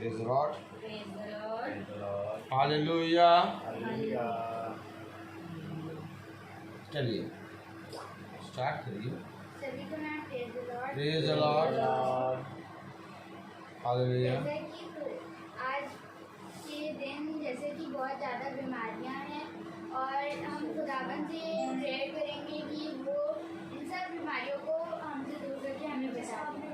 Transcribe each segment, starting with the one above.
Praise the Lord. Praise the Lord. Praise the Lord. Hallelujah. Hallelujah. चलिए start करिए. सभी को नाम Praise the Lord. Praise the Lord. Hallelujah. जैसे कि आज के दिन जैसे कि बहुत ज़्यादा बीमारियां हैं और हम खुदावन से प्रेयर करेंगे कि वो इन सब बीमारियों को हमसे दूर करके हमें बचा दे.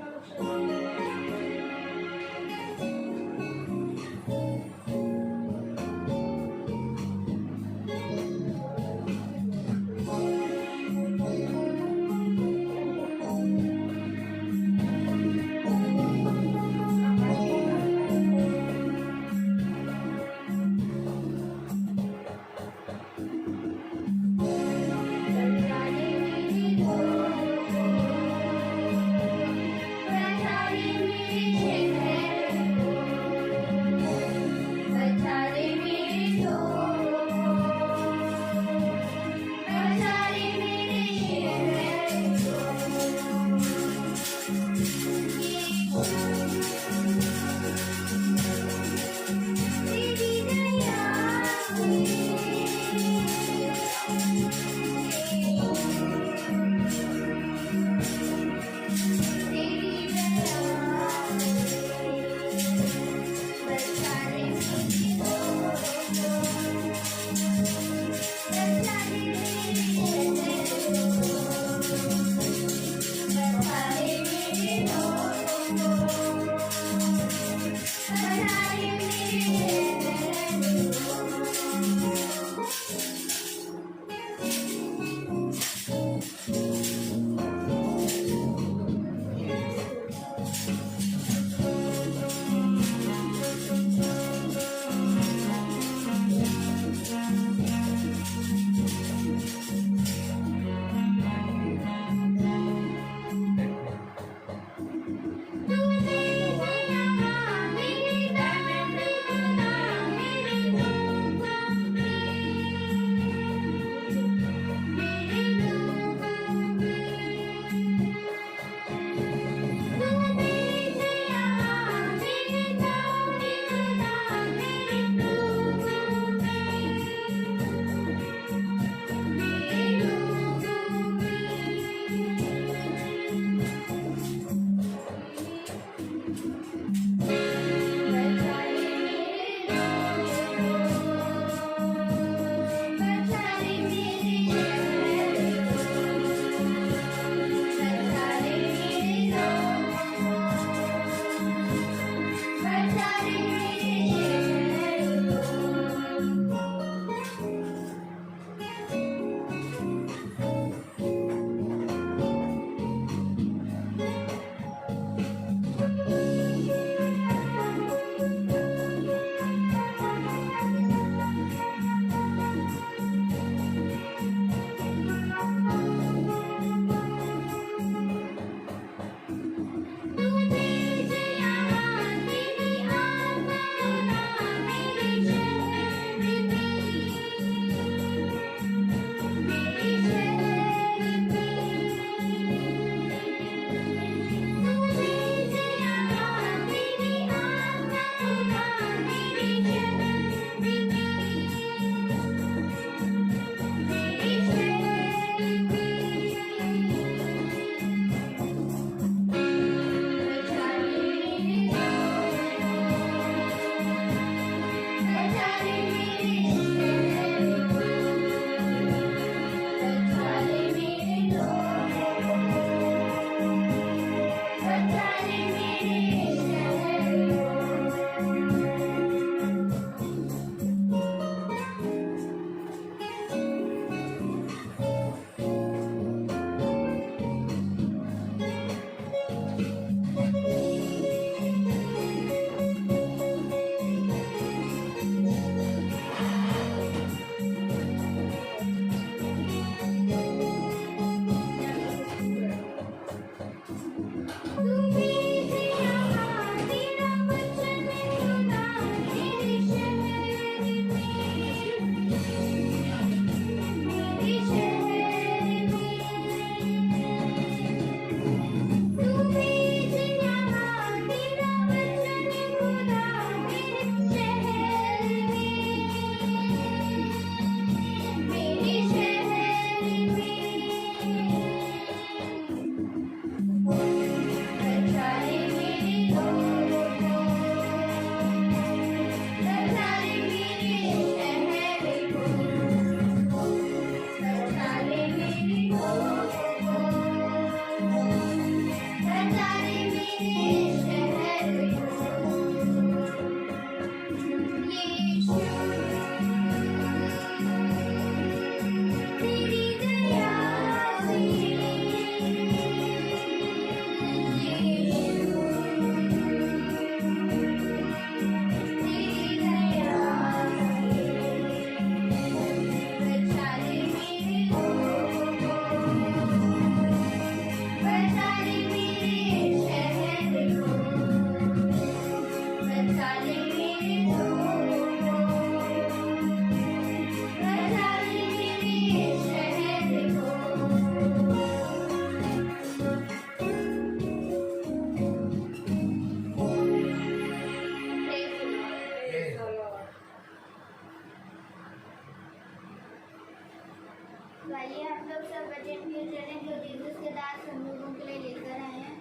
तो आइए हम लोग सब वचन में चलें जो जीसस के दास हम लोगों के लिए लेकर आए हैं।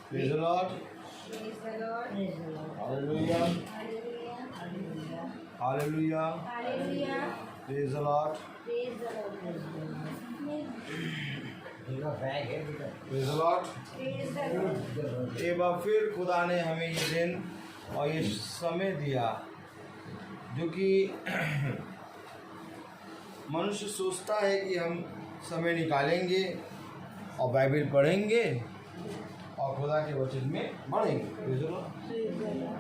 Praise the Lord. Praise the Lord. Hallelujah. Hallelujah. Hallelujah. Hallelujah. Praise the Lord. Praise the Lord. Praise the Lord. Praise the Lord. एक बार फिर खुदा ने हमें ये दिन और ये समय दिया जो कि मनुष्य सोचता है कि हम समय निकालेंगे और बाइबल पढ़ेंगे और खुदा के वचन में बढ़ेंगे,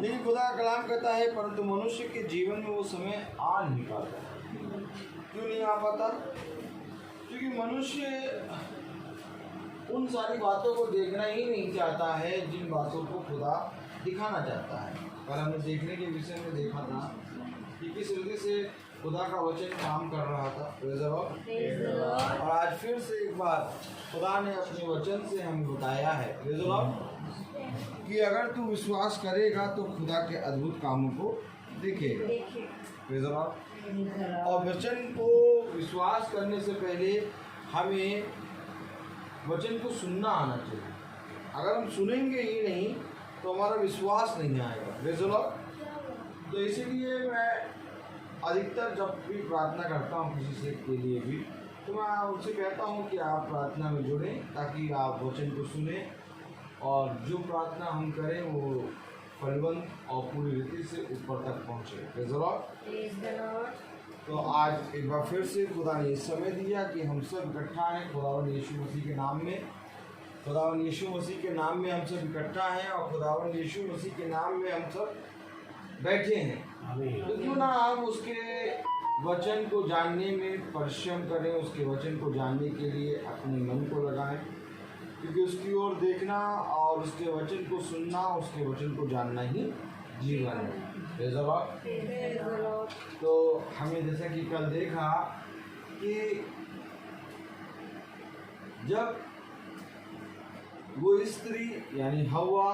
लेकिन खुदा का कलाम कहता है परंतु मनुष्य के जीवन में वो समय आ नहीं पाता। क्यों नहीं आ पाता? क्योंकि मनुष्य उन सारी बातों को देखना ही नहीं चाहता है जिन बातों को खुदा दिखाना चाहता है। कल हमने देखने के विषय में देखा था कि किस रीति से खुदा का वचन काम कर रहा था। Praise the Lord। और आज फिर से एक बार खुदा ने अपने वचन से हमें बताया है Praise the Lord, कि अगर तू विश्वास करेगा तो खुदा के अद्भुत कामों को देखेगा। Praise the Lord। और वचन को विश्वास करने से पहले हमें वचन को सुनना आना चाहिए। अगर हम सुनेंगे ही नहीं तो हमारा विश्वास नहीं आएगा। Praise the Lord। तो इसीलिए मैं अधिकतर जब भी प्रार्थना करता हूँ किसी से के लिए भी, तो मैं उनसे कहता हूँ कि आप प्रार्थना में जुड़ें ताकि आप वचन को सुने और जो प्रार्थना हम करें वो फलवंत और पूरी रीति से ऊपर तक पहुँचे। Praise the Lord। तो आज एक बार फिर से खुदा ने इस समय दिया कि हम सब इकट्ठा हैं खुदावन यीशु मसीह के नाम में। खुदावन यीशु मसीह के नाम में हम सब इकट्ठा हैं और खुदावन यीशु मसीह के नाम में हम सब बैठे हैं। तो क्यों ना हम उसके वचन को जानने में परिश्रम करें, उसके वचन को जानने के लिए अपने मन को लगाएं, क्योंकि उसकी ओर देखना और उसके वचन को सुनना, उसके वचन को जानना ही जीवन है। Praise the Lord। तो हमें जैसा कि कल देखा कि जब वो स्त्री यानी हव्वा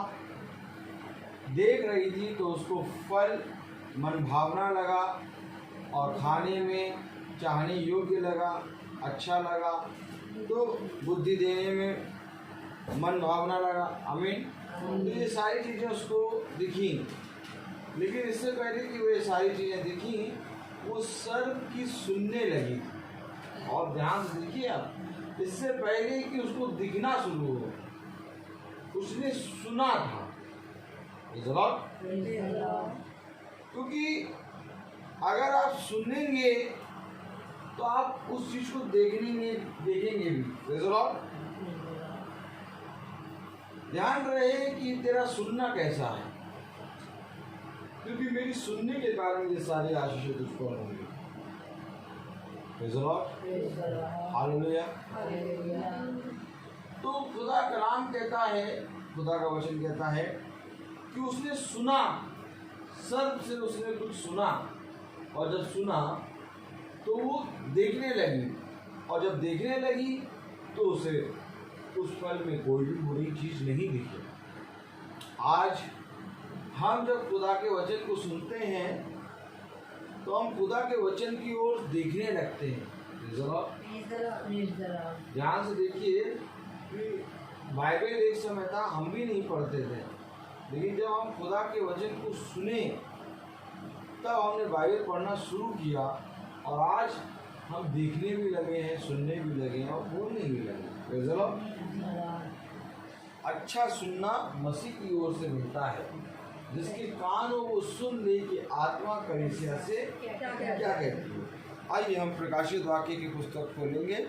देख रही थी तो उसको फल मन भावना लगा और खाने में चाहने योग्य लगा, अच्छा लगा, तो बुद्धि देने में मन भावना लगा। आमीन। तो ये सारी चीज़ें उसको दिखी, लेकिन इससे पहले कि वो ये सारी चीज़ें दिखी वो सर्प की सुनने लगी। और ध्यान से देखिए आप, इससे पहले कि उसको दिखना शुरू हो उसने सुना था। क्योंकि अगर आप सुनेंगे तो आप उस चीज को देखेंगे भी। ध्यान रहे कि तेरा सुनना कैसा है, क्योंकि मेरी सुनने के कारण ये सारी आशीषें तुझ पर होंगी। हालेलुया। तो खुदा कलाम कहता है, खुदा का वचन कहता है कि उसने सुना, सर्प से उसने कुछ सुना और जब सुना तो वो देखने लगी और जब देखने लगी तो उसे उस फल में कोई भी बुरी चीज़ नहीं दिखी। आज हम जब खुदा के वचन को सुनते हैं तो हम खुदा के वचन की ओर देखने लगते हैं। ध्यान से देखिए कि बाइबल एक समय था हम भी नहीं पढ़ते थे, लेकिन जब हम खुदा के वचन को सुने तब हमने बाइबल पढ़ना शुरू किया और आज हम देखने भी लगे हैं, सुनने भी लगे हैं और बोलने भी लगे हैं। अच्छा सुनना मसीह की ओर से मिलता है। जिसके कान हो वो सुन ले कि आत्मा कलीसिया से क्या कहती है। आइए हम प्रकाशित वाक्य की पुस्तक खोलेंगे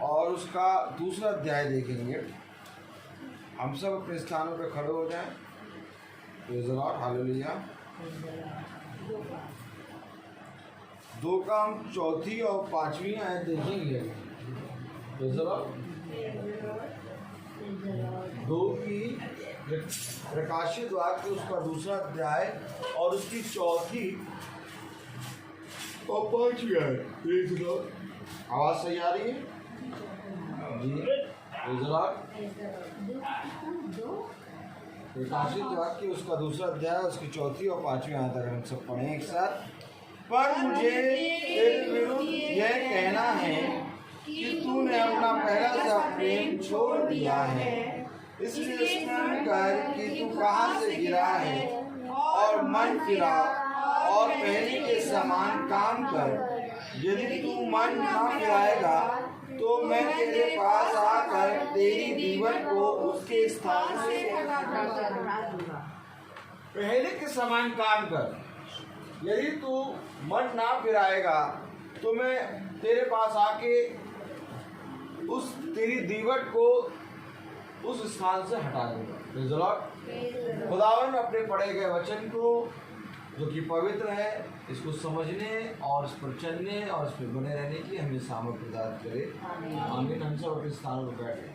और उसका दूसरा अध्याय देखेंगे। हम सब अपने स्थानों पर खड़े हो जाएं। Praise the Lord. हालेलुया। 2 का हम चौथी और 5वीं आयत देखेंगे। Praise the Lord. 2 की प्रकाशित वाक्य उसका दूसरा अध्याय और उसकी चौथी और 5वीं आयत। Praise the Lord. आवाज़ सही आ रही है जी? Praise the Lord. प्रकाशित वाक्य उसका दूसरा अध्याय उसकी 4 और 5 यहाँ तक हम सब पढ़ें एक साथ। पर मुझे तेरे विरुद्ध यह कहना है कि तूने अपना पहला सा प्रेम छोड़ दिया है। इसलिए स्मरण कर कि तू कहाँ से गिरा है और मन फिरा और पहले के समान काम कर। यदि तू मन न फिराएगा तो मैं तेरे पास आकर तेरी दीवार को उसके स्थान से पहले के समान काम कर। यदि तू मन ना फिराएगा तो मैं तेरे पास आके उस तेरी दीवार को उस स्थान से हटा दूंगा। खुदावन अपने पढ़े गए वचन को जो कि पवित्र है इसको समझने और इस पर चलने और इस पर बने रहने की हमें सामर्थ्य प्रदान करे। आमीन। हम सब अपने स्थानों पर बैठे।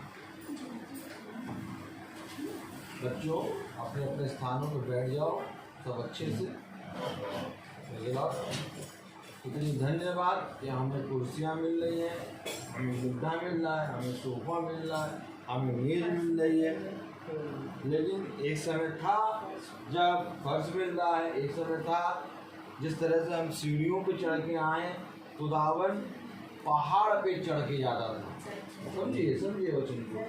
बच्चों अपने अपने स्थानों पर बैठ जाओ सब अच्छे से। इतनी धन्यवाद कि हमें कुर्सियाँ मिल रही हैं, हमें गद्दा मिल रहा है, हमें सोफा मिल रहा है, हमें मेज मिल रही है। लेकिन एक समय था जब फर्श मिल रहा है, एक समय था जिस तरह से हम सीढ़ियों पे चढ़ के आए, खुदावन पहाड़ पे चढ़ के जाता था। समझिए वचन को।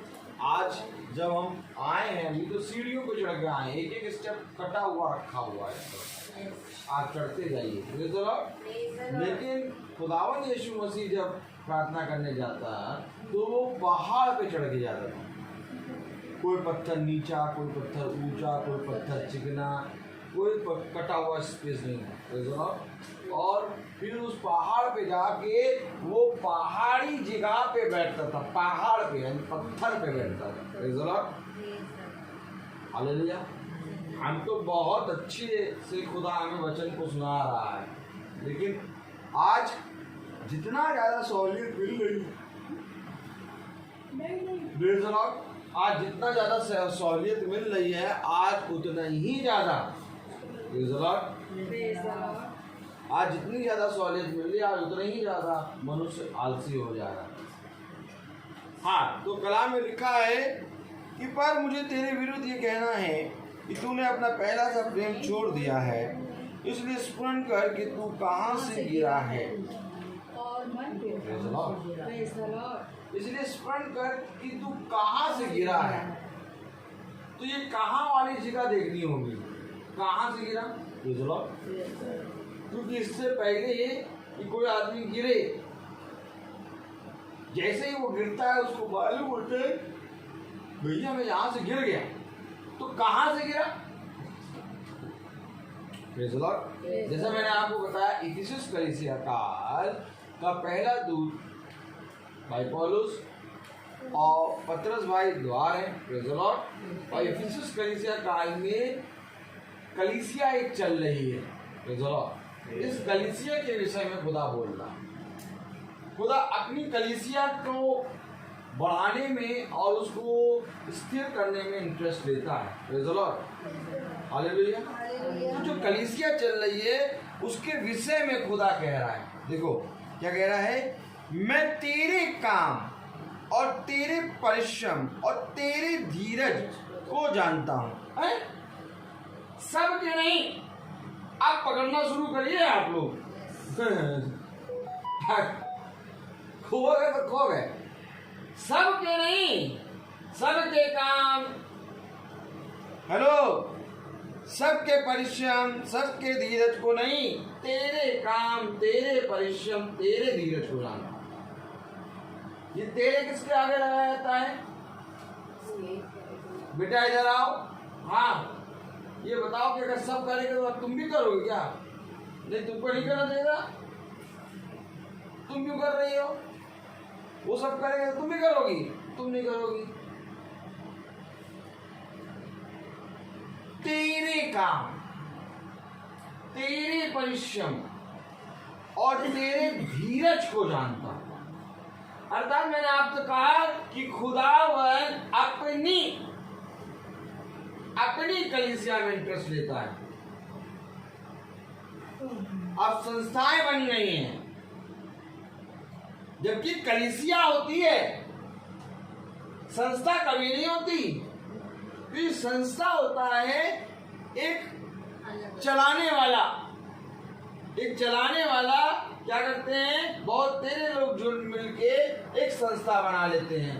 आज जब हम आए हैं अभी तो सीढ़ियों पे चढ़ के आए, एक एक स्टेप कटा हुआ रखा हुआ है, आप चढ़ते जाइए। लेकिन खुदावन यीशु मसीह जब प्रार्थना करने जाता तो वो पहाड़ पे चढ़ के जाता था। कोई पत्थर नीचा, कोई पत्थर ऊंचा, कोई पत्थर चिकना, कोई कटा हुआ स्पेस नहीं है। और फिर उस पहाड़ पे जाके वो पहाड़ी जगह पे बैठता था, पहाड़ पे यानी पत्थर पे बैठता था। हालेलुया। हमको बहुत अच्छे से खुदा हमें वचन को सुना रहा है, लेकिन आज जितना ज़्यादा सहूलियत मिल रही है, आज जितना ज़्यादा सहूलियत मिल रही है आज उतना ही ज़्यादा आज जितनी ज़्यादा सहूलियत मिल रही है आज उतना ही ज़्यादा मनुष्य आलसी हो जा रहा है। हाँ, तो कलाम में लिखा है कि पर मुझे तेरे विरुद्ध ये कहना है कि तूने अपना पहला सा प्रेम छोड़ दिया है। इसलिए स्मरण कर कि तू कहाँ से गिरा है। इसलिए स्मरण कर कि तू कहाँ से गिरा है। तो ये कहाँ वाली जगह देखनी होगी, कहाँ से गिरा। क्योंकि इससे पहले कि कोई आदमी गिरे, जैसे ही वो गिरता है उसको मालूम होता है भैया मैं यहाँ से गिर गया। तो कहाँ से गिरा। जैसा मैंने आपको बताया इफिसुस कलीसिया काल का पहला दूत भाई पौलुस और पतरस भाई द्वार है। और इफिसुस कलीसिया काल में कलीसिया एक चल रही है। इस कलीसिया के विषय में खुदा बोल रहा है। खुदा अपनी कलीसिया को बढ़ाने में और उसको स्थिर करने में इंटरेस्ट लेता है। हालेलुया। तो जो कलीसिया चल रही है उसके विषय में खुदा कह रहा है। देखो क्या कह रहा है, मैं तेरे काम और तेरे परिश्रम और तेरे धीरज को जानता हूँ। सब के नहीं, आप पकड़ना शुरू करिए। आप लोग खो गए तो खो गए। सब के नहीं, सबके काम, हेलो, सबके परिश्रम सबके धीरज को नहीं, तेरे काम तेरे परिश्रम तेरे धीरज को जानना। ये तेरे किसके आगे लगाया जाता है। बेटा इधर आओ। हाँ, ये बताओ कि अगर सब करेंगे तो तुम भी करोगे क्या। नहीं, तुमको नहीं करना चाहिए। तुम क्यों कर रही हो। वो सब करेंगे तो तुम भी करोगी, तुम नहीं करोगी। तेरे काम तेरे परिश्रम और तेरे धीरज को जानता हूं। अर्थात मैंने आपसे कहा कि खुदावन अपनी कलीसिया में इंटरेस्ट लेता है। अब संस्थाएं बन गई हैं, जबकि कलीसिया होती है, संस्था कभी नहीं होती। तो ये संस्था होता है एक चलाने वाला। एक चलाने वाला क्या करते हैं, बहुत तेरे लोग जुड़ मिल के एक संस्था बना लेते हैं।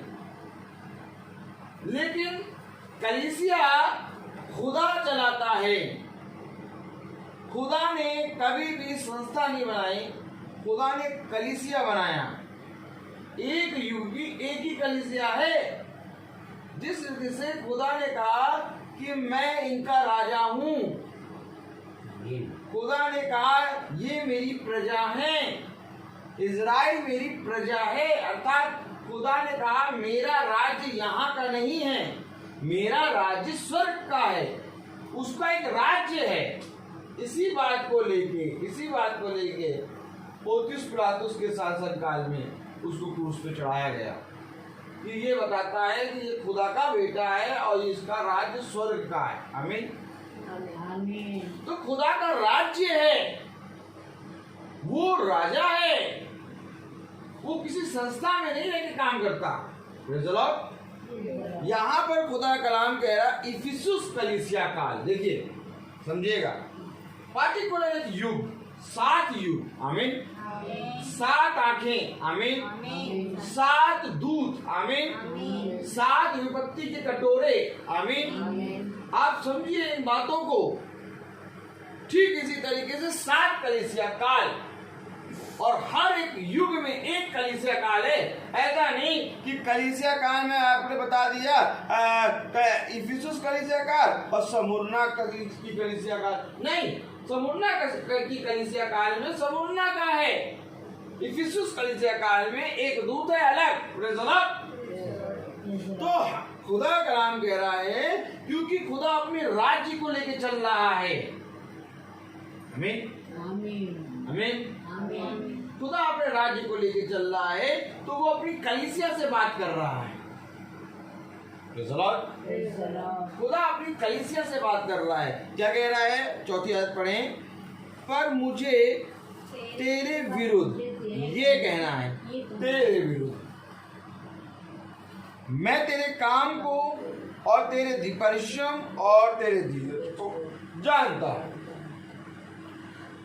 लेकिन कलीसिया खुदा चलाता है। खुदा ने कभी भी संस्था नहीं बनाई, खुदा ने कलीसिया बनाया। एक युगी एक ही कलीसिया है। जिस रीति से खुदा ने कहा कि मैं इनका राजा हूं, खुदा ने कहा ये मेरी प्रजा है, इजराइल मेरी प्रजा है। अर्थात खुदा ने कहा मेरा राज्य यहाँ का नहीं है, मेरा राज्य स्वर्ग का है, उसका एक राज्य है। इसी बात को लेके पोंतियुस पिलातुस के शासन काल में उसको क्रूस पे चढ़ाया गया। ये बताता है कि ये खुदा का बेटा है और इसका राज्य स्वर्ग का है। आमीन। तो खुदा का राज्य है, वो राजा है, वो किसी संस्था में नहीं रहकर काम करता। यहाँ पर खुदा का कलाम कह रहा इफिसुस कलीसिया काल। देखिए समझिएगा, पार्टिकुलर एक युग, 7 युग। आमीन। 7 आंखें। आमीन। 7 दूत। आमीन। 7 विपत्ति के कटोरे। आमीन। आप समझिए इन बातों को। ठीक इसी तरीके से 7 कलीसिया काल, और हर एक युग में एक कलीसिया काल है। ऐसा नहीं कि कलीसिया काल में आपने बता दिया इफिसुस कलीसिया काल और स्मुरना की कलीसिया काल। नहीं, स्मुरना की कलीसिया काल में स्मुरना का है, इफिसुस कलीसिया काल में एक दूत है अलग। तो खुदा का कलाम कह रहा है क्योंकि खुदा अपने राज्य को लेके चल रहा है। आमीन। आमीन। खुदा अपने राज्य को लेके चल रहा है, तो वो अपनी कलीसिया से बात कर रहा है। खुदा अपनी कलीसिया से बात कर रहा है। क्या कह रहा है? 4 आयत पढ़ें। पर मुझे तेरे विरुद्ध ये कहना है, तेरे विरुद्ध मैं तेरे काम को और तेरे परिश्रम और तेरे धीरज को जानता हूं।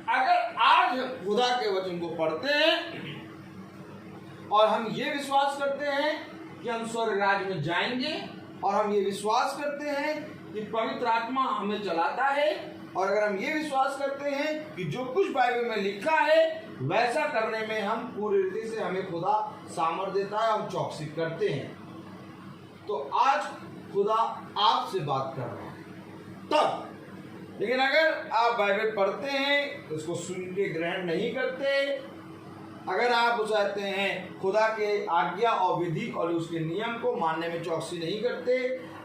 अगर आज खुदा के वचन को पढ़ते हैं और हम ये विश्वास करते हैं कि हम स्वर्ग राज्य में जाएंगे, और हम ये विश्वास करते हैं कि पवित्र आत्मा हमें चलाता है, और अगर हम ये विश्वास करते हैं कि जो कुछ बाइबल में लिखा है वैसा करने में हम पूरी रीति से हमें खुदा सामर्थ देता है, हम चौकसी करते हैं, तो आज खुदा आपसे बात कर रहा है तब। लेकिन अगर आप बाइबल पढ़ते हैं, उसको सुन के ग्रहण नहीं करते, अगर आप चाहते हैं खुदा के आज्ञा और विधि और उसके नियम को मानने में चौकसी नहीं करते,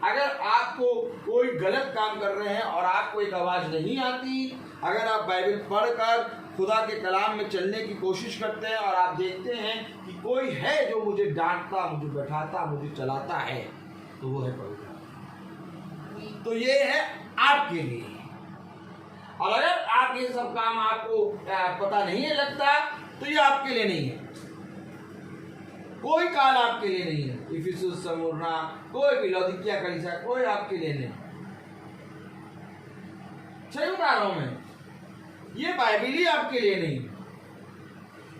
अगर आपको कोई गलत काम कर रहे हैं और आपको एक आवाज़ नहीं आती, अगर आप बाइबल पढ़कर खुदा के कलाम में चलने की कोशिश करते हैं और आप देखते हैं कि कोई है जो मुझे डांटता, मुझे बैठाता, मुझे चलाता है, तो वो है पवित्र आत्मा। तो ये है आपके लिए। और अगर आप ये सब काम आपको पता नहीं है लगता, तो ये आपके लिए नहीं है। कोई काल आपके लिए नहीं है। इफिसुस, स्मुरना, कोई भी लौदीकिया कलीसिया, कोई आपके लिए नहीं। सही बता रहा हूं मैं, ये बाइबल ही आपके लिए नहीं,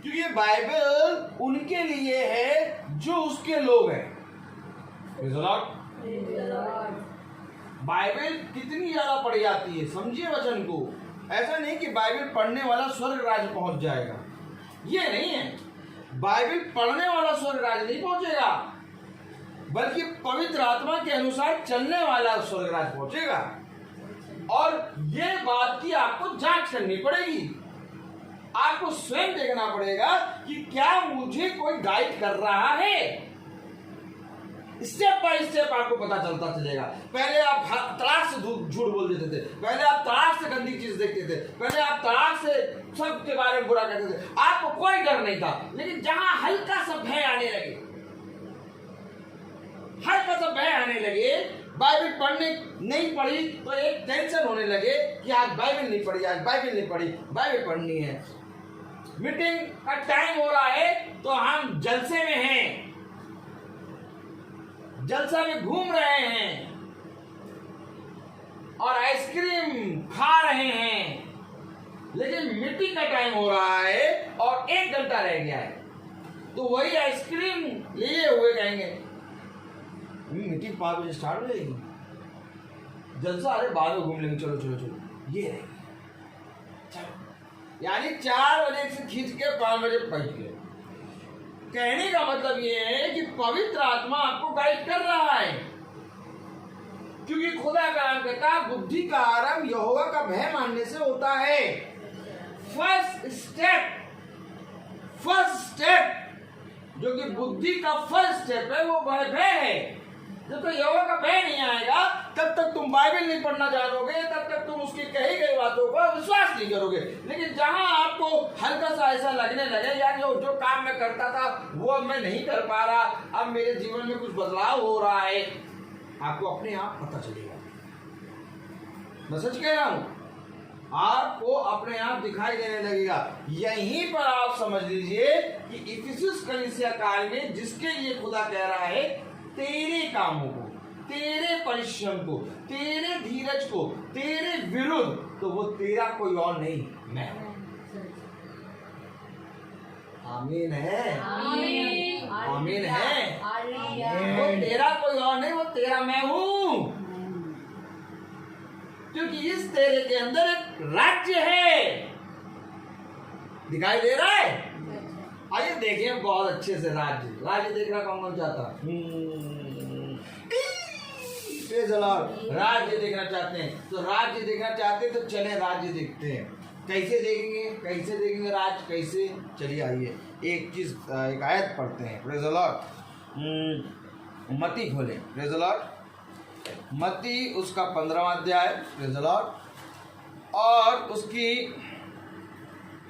क्योंकि ये बाइबल उनके लिए है जो उसके लोग हैं। बाइबल कितनी ज्यादा पढ़ी जाती है, समझिए वचन को। ऐसा नहीं कि बाइबल पढ़ने वाला स्वर्ग राज्य पहुंच जाएगा, ये नहीं है। बाइबल पढ़ने वाला स्वर्ग राज्य नहीं पहुंचेगा, बल्कि पवित्र आत्मा के अनुसार चलने वाला स्वर्ग राज्य पहुंचेगा। और ये बात की आपको जांच करनी पड़ेगी, आपको स्वयं देखना पड़ेगा कि क्या मुझे कोई गाइड कर रहा है। स्टेप बाय स्टेप आपको पता चलता चलेगा। पहले आप तलाक से झूठ बोल देते थे, पहले आप तलाक से गंदी चीज देखते थे, पहले आप तलाक से सबके बारे में बुरा कहते थे, आपको कोई डर नहीं था। लेकिन जहां हल्का सा भय आने लगे, हल्का सा भय आने लगे, बाइबल पढ़ने नहीं पढ़ी तो एक टेंशन होने लगे कि आज बाइबल नहीं पढ़ी, आज बाइबल नहीं पढ़ी, बाइबल पढ़नी है। मीटिंग का टाइम हो रहा है तो हम जलसे में हैं, जलसा में घूम रहे हैं, खा रहे हैं, लेकिन मिट्टी का टाइम हो रहा है और 1 घंटा रह गया है, तो वही आइसक्रीम लिए हुए कहेंगे मिट्टी 5 बजे स्टार्ट हो जाएगी, जलसा, अरे बाद में घूम लेंगे, चलो चलो चलो, ये रहेगी। यानी 4 बजे से खींच के 5 बजे पहुंच गए। कहने का मतलब ये है कि पवित्र आत्मा आपको गाइड कर रहा है, क्योंकि खुदा का नाम कहता है बुद्धि का आरंभ यहोवा का भय मानने से होता है। फर्स्ट स्टेप जो कि बुद्धि का फर्स्ट स्टेप है वो भय है। जब तक यहोवा का भय नहीं आएगा तब तक तुम बाइबल नहीं पढ़ना जानोगे, तब तक तुम उसकी कही गई बातों पर विश्वास नहीं करोगे। लेकिन जहां आपको हल्का सा ऐसा लगने लगे यार जो काम मैं करता था वो अब मैं नहीं कर पा रहा, अब मेरे जीवन में कुछ बदलाव हो रहा है, आपको अपने आप पता चलेगा। मैं सच कह रहा हूं, आपको अपने आप दिखाई देने लगेगा। यहीं पर आप समझ लीजिए कि इफिसुस कलीसिया काल में जिसके लिए खुदा कह रहा है तेरे कामों को, तेरे परिश्रम को, तेरे धीरज को, तेरे विरुद्ध, तो वो तेरा कोई और नहीं, मैं। आमीन है, आमीन है। वो तेरा कोई और नहीं, वो तेरा मैं हूं, क्योंकि इस तेरे के अंदर एक राज्य है। दिखाई दे रहा है? आइए देखें बहुत अच्छे से राज्य देखना कौन चाहता? राज्य देखना चाहते हैं तो राज्य देखना चाहते हैं तो चले राज्य देखते हैं। कैसे देखेंगे राज्य कैसे? चलिए आइए एक आयत पढ़ते हैं। Praise the Lord. मत्ती खोलें। Praise the Lord. मत्ती उसका 15वां अध्याय। Praise the Lord. और उसकी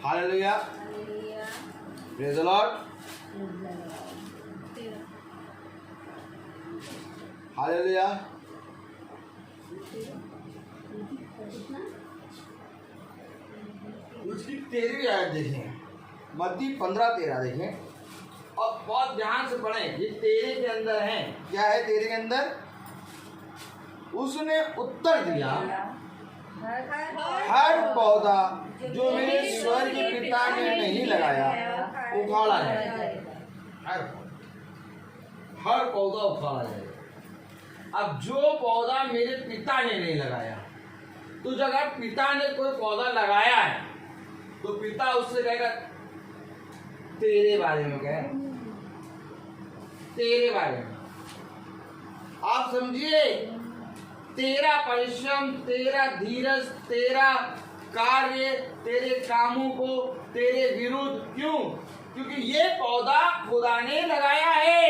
hallelujah, praise the Lord, hallelujah. उसकी 13वीं आयत देखें। मत्ती 15-13 देखें और बहुत ध्यान से पढ़ें। ये 13 के अंदर है। क्या है 13 के अंदर? उसने उत्तर दिया, हर पौधा जो मेरे स्वर्ग पिता ने नहीं लगाया उखाड़ा जाएगा। हर पौधा उखाड़ा जाएगा। अब जो पौधा मेरे पिता ने नहीं लगाया, तो जब अगर पिता ने कोई पौधा लगाया है तो पिता उससे कहेगा तेरे बारे में, कहे तेरे बारे में। आप समझिए, तेरा परिश्रम, तेरा धीरज, तेरा कार्य, तेरे कामों को तेरे विरुद्ध। क्यों? क्योंकि ये पौधा खुदा ने लगाया है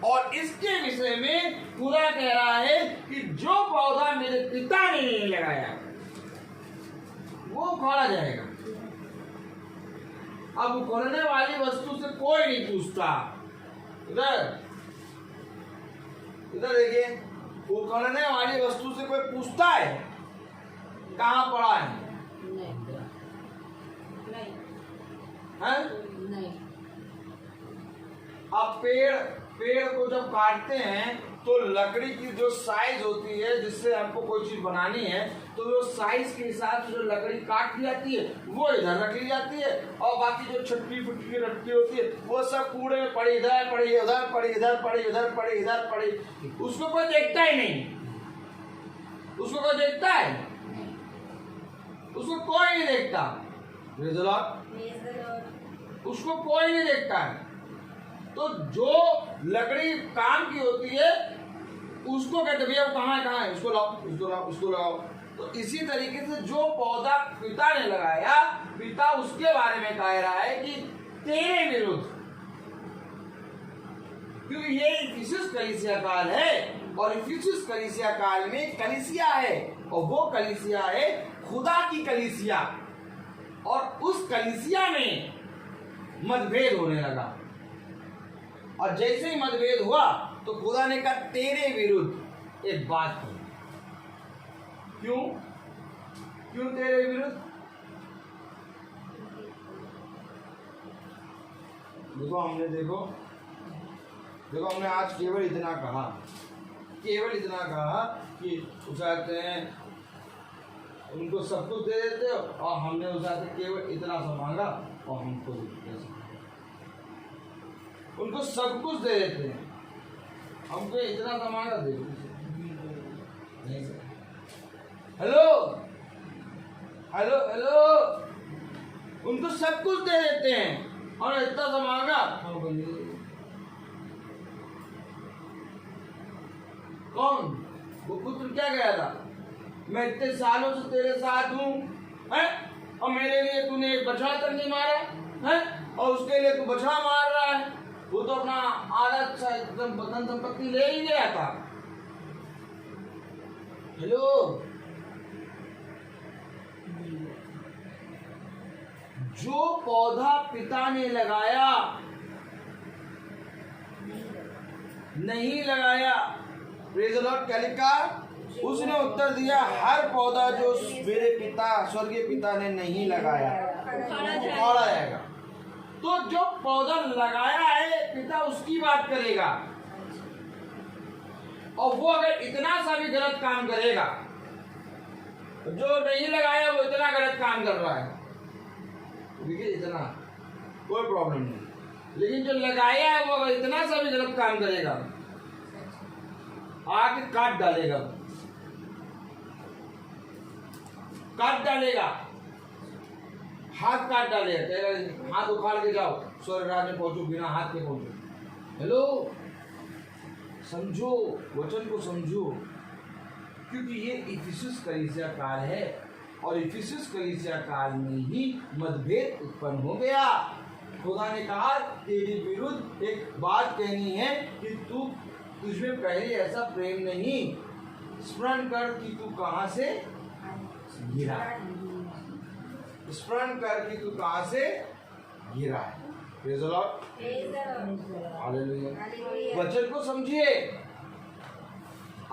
और इसके विषय में खुदा कह रहा है कि जो पौधा मेरे पिता ने नहीं लगाया वो उखाड़ा जाएगा। अब उखड़ने वाली वस्तु से कोई नहीं पूछता। इधर देखिए, उखड़ने वाली वस्तु से कोई पूछता है कहाँ पड़ा है? नहीं। अब पेड़ को जब काटते हैं तो लकड़ी की जो साइज होती है जिससे हमको कोई चीज बनानी है, तो वो साइज के हिसाब से जो लकड़ी काट दी जाती है वो इधर रख ली जाती है, और बाकी जो छटकी फुटकी रखी होती है वो सब कूड़े में पड़ी, इधर पड़ी, उधर पड़ी, इधर पड़ी, उधर पड़ी, इधर पड़ी। उसको कोई देखता ही नहीं। उसको कोई देखता है? उसको कोई नहीं देखता। उसको कोई नहीं देखता है। तो जो लकड़ी काम की होती है उसको कहते भैया कहाँ है, उसको लगाओ। तो इसी तरीके से जो पौधा पिता ने लगाया, पिता उसके बारे में कह रहा है कि तेरे विरुद्ध, क्योंकि ये इफिसुस कलीसिया काल है और इफिसुस कलीसिया काल में कलीसिया है और वो कलीसिया है खुदा की कलीसिया, और उस कलीसिया में मतभेद होने लगा। और जैसे ही मतभेद हुआ तो खुदा ने कहा तेरे विरुद्ध एक बात करो। क्यों तेरे विरुद्ध? देखो हमने आज केवल इतना कहा कि उसे कहते हैं उनको सब कुछ दे देते हो और हमने उससे केवल इतना सा मांगा और हमको दे सकते, उनको सब कुछ दे देते हैं, हमको इतना सा मांगा दे नहीं सर। हेलो हेलो हेलो, उनको सब कुछ दे देते हैं और इतना सा मांगा हमको नहीं दे। कौन वो पुत्र क्या गया था, मैं इतने सालों से तेरे साथ हूँ हैं, और मेरे लिए तूने एक बछड़ा तक नहीं मारा है, और उसके लिए तू बछड़ा मार रहा है। वो तो अपना आदत सा एकदम बदन संपत्ति ले ही गया था। हेलो, जो पौधा पिता ने लगाया नहीं लगाया, प्रेज़ द लॉर्ड, क्या लिखा? उसने उत्तर दिया, हर पौधा जो मेरे पिता स्वर्गीय पिता ने नहीं लगाया उखाड़ा जाएगा। तो जो पौधा लगाया है पिता उसकी बात करेगा, और वो अगर इतना सा भी गलत काम करेगा, जो नहीं लगाया वो इतना गलत काम कर रहा है, देखिए इतना कोई प्रॉब्लम नहीं, लेकिन जो लगाया है वो अगर इतना सा भी गलत काम करेगा आके काट डालेगा, काट डालेगा, हाथ काट डालेगा, कहेगा हाथ उखाड़ के जाओ स्वर्ग राज्य में पहुंचो, बिना हाथ के पहुंचो। हेलो, समझो, वचन को समझो, क्योंकि ये इफिसुस कलीसिया काल है और इफिसुस कलीसिया काल में ही मतभेद उत्पन्न हो गया। खुदा ने कहा तेरे विरुद्ध एक बात कहनी है कि तू तुझमें पहले ऐसा प्रेम नहीं, स्मरण कर कि तू कहां से गिरा, स्मरण कर कि तू कहां से गिरा है। Praise the Lord, hallelujah. वचन को समझिए,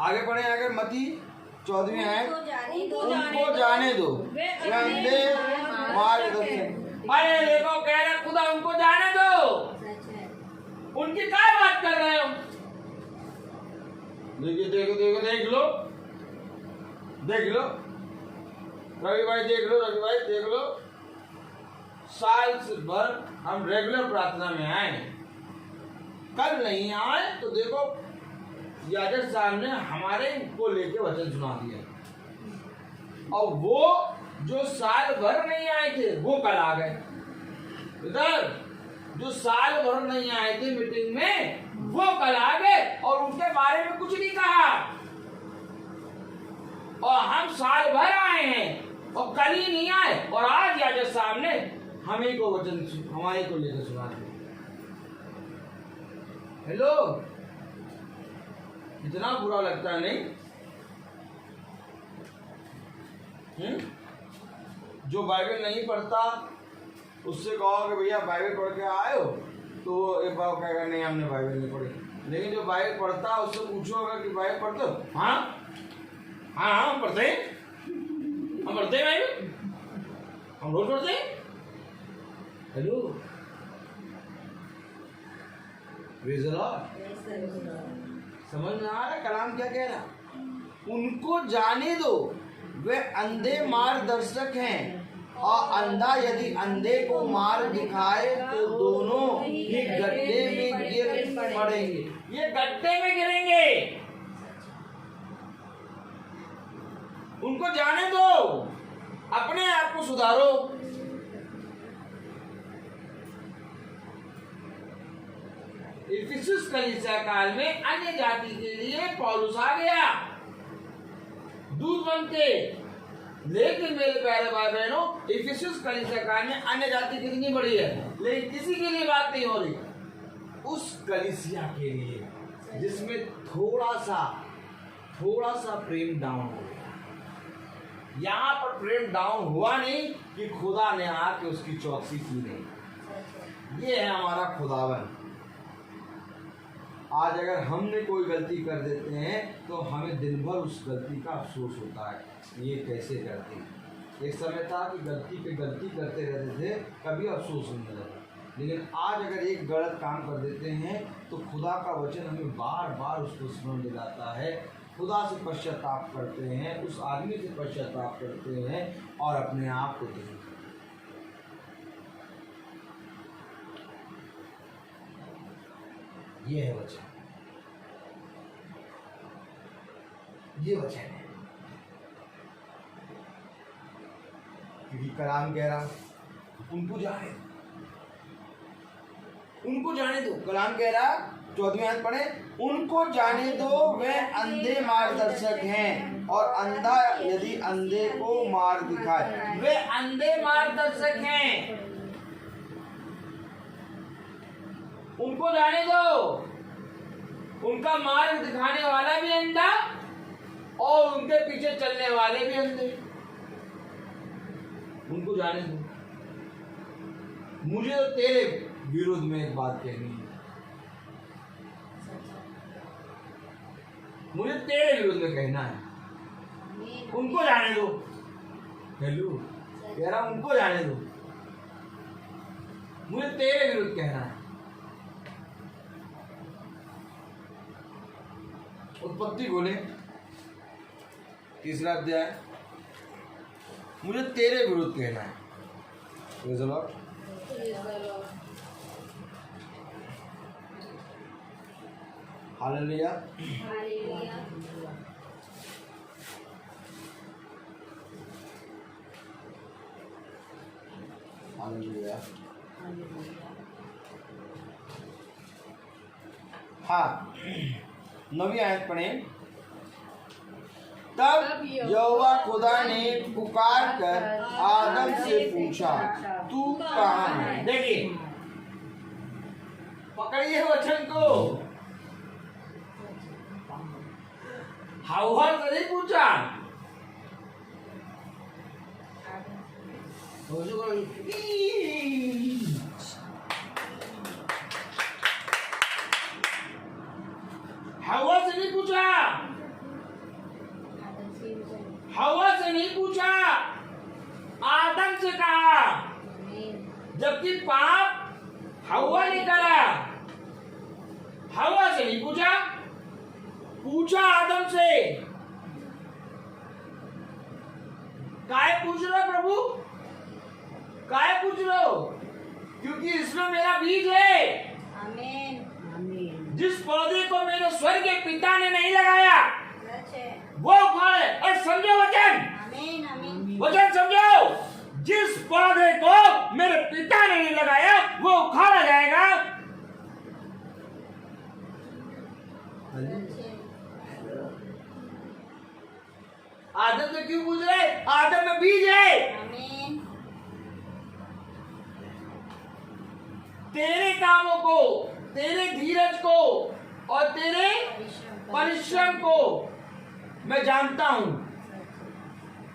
आगे बढ़े, आगे मती 14वीं है, उनको जाने दो, अंधे मार्गदर्शन। अरे देखो, कह रहे खुदा उनको जाने दो, उनकी क्या बात कर रहे हो? देखिए, देखो देखो, देख लो, देख लो रवि भाई, देख लो रवि भाई, देख लो, साल भर हम रेगुलर प्रार्थना में आए, कल नहीं आए तो देखो याजक साहब ने हमारे को लेके वचन सुना दिया, और वो जो साल भर नहीं आए थे वो कल आ गए। इधर जो साल भर नहीं आए थे मीटिंग में वो कल आ गए और उनके बारे में कुछ नहीं कहा, और हम साल भर आए हैं और कल ही नहीं आए, और आज याजक साहब ने हमें को वचन हमारे को लेकर सुना दिया। हेलो, इतना बुरा लगता है नहीं? जो बाइबल नहीं पढ़ता उससे कहो कि भैया बाइबल पढ़ के आए हो, तो एक बार कहेगा नहीं हमने बाइबल नहीं पढ़ी। लेकिन जो बाइबल पढ़ता है उससे पूछोगा कि बाइबल पढ़ते हो? हाँ हाँ हाँ, हम पढ़ते हैं, हम पढ़ते हैं बाइबल, हम रोज पढ़ते हैं। हेलो, प्रेज़ द लॉर्ड, समझ में आ रहा है कलाम क्या कह रहा? उनको जाने दो, वे अंधे मार्गदर्शक हैं, और अंधा यदि अंधे को मार्ग दिखाए तो दोनों ही गड्ढे में गिर पड़ेंगे। ये गड्ढे में गिरेंगे, उनको जाने दो, अपने आप को सुधारो। इफिसुस कलीसिया काल में अन्य जाति के लिए पौलुस आ गया दूध बन के, लेकिन मेरे प्यारे भाई बहनों, इफिसुस कलीसिया काल में अन्य जाति कितनी बड़ी है, लेकिन किसी के लिए बात नहीं हो रही, उस कलीसिया के लिए जिसमें थोड़ा सा प्रेम डाउन हो गया। यहाँ पर प्रेम डाउन हुआ नहीं कि खुदा ने आके उसकी चौकसी की नहीं। ये है हमारा खुदावन। आज अगर हमने कोई गलती कर देते हैं तो हमें दिन भर उस गलती का अफसोस होता है, ये कैसे करते। एक समय था कि गलती पे गलती करते रहते थे, कभी अफसोस नहीं लगा, लेकिन आज अगर एक गलत काम कर देते हैं तो खुदा का वचन हमें बार बार उसको स्मरण दिलाता है, खुदा से पश्चाताप करते हैं, उस आदमी से पश्चाताप करते हैं और अपने आप को देखते हैं। ये है वचन, ये वचन है। क्योंकि कलाम कह रहा उनको जाने दो, उनको जाने दो। कलाम कह रहा 14वीं आयत पढ़े, उनको जाने दो, वे अंधे मार्गदर्शक हैं और अंधा यदि अंधे को मार्ग दिखाए। वे अंधे मार्गदर्शक हैं, उनको जाने दो। उनका मार्ग दिखाने वाला भी अंधा और उनके पीछे चलने वाले भी अंधे। उनको जाने दो। मुझे तो तेरे विरोध में एक बात कहनी है, मुझे तेरे विरोध में कहना है। उनको जाने दो। हेलो, कह रहा उनको जाने दो, मुझे तेरे विरुद्ध कहना है। उत्पत्ति खोले 3रा अध्याय, मुझे तेरे विरुद्ध कहना है। Praise the Lord. Hallelujah. Hallelujah. हाँ, 9वीं आयत पढ़ें। तब यहोवा खुदा ने पुकार कर आदम से पूछा, तू कहाँ है? देखिए, पकड़िए वचन को। हवा से नहीं पूछा, हवा से नहीं पूछा, हवा से नहीं पूछा, आदम से कहा। जबकि पाप हवा ने करा, हवा से नहीं पूछा, पूछा आदम से। काहे पूछ रहे हो प्रभु? काहे पूछ रहे हो? क्योंकि इसमें मेरा बीज है। आमीन। जिस पौधे को मेरे स्वर्ग के पिता ने नहीं लगाया वो उखाड़े। और समझो वचन, वचन समझो। जिस पौधे को मेरे पिता ने नहीं लगाया वो उखाड़ा जाएगा। आदम से क्यों पूछ रहे? आदम में बीज है। तेरे कामों को, तेरे धीरज को और तेरे परिश्रम को मैं जानता हूं।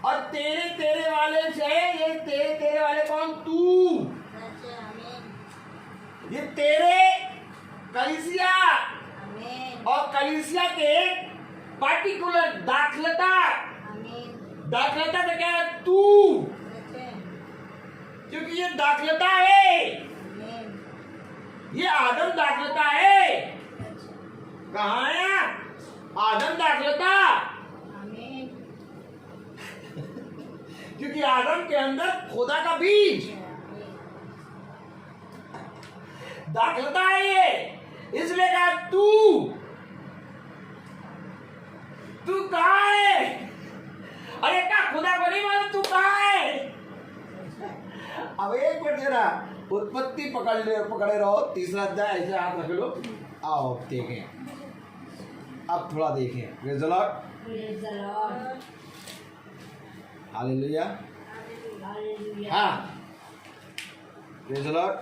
और तेरे वाले से, ये तेरे वाले कौन? तू। ये तेरे कलीसिया और कलीसिया के पार्टिकुलर दाखलता तो क्या है? तू। क्योंकि ये दाखलता है, ये आदम दाखलता है। कहाँ है आदम दाखलता? क्योंकि आदम के अंदर खुदा का बीज दाखलता है ये। इसलिए कहा तू कहाँ है? अरे क्या खुदा को नहीं मालूम तू कहाँ है? अब एक मिनट जरा उत्पत्ति पकड़े रहो। 3रा अध्याय ऐसे हाथ रख लो। आओ देखें, अब थोड़ा देखें। Praise the Lord. हालेलुया। हाँ, प्रेज़ द लॉर्ड।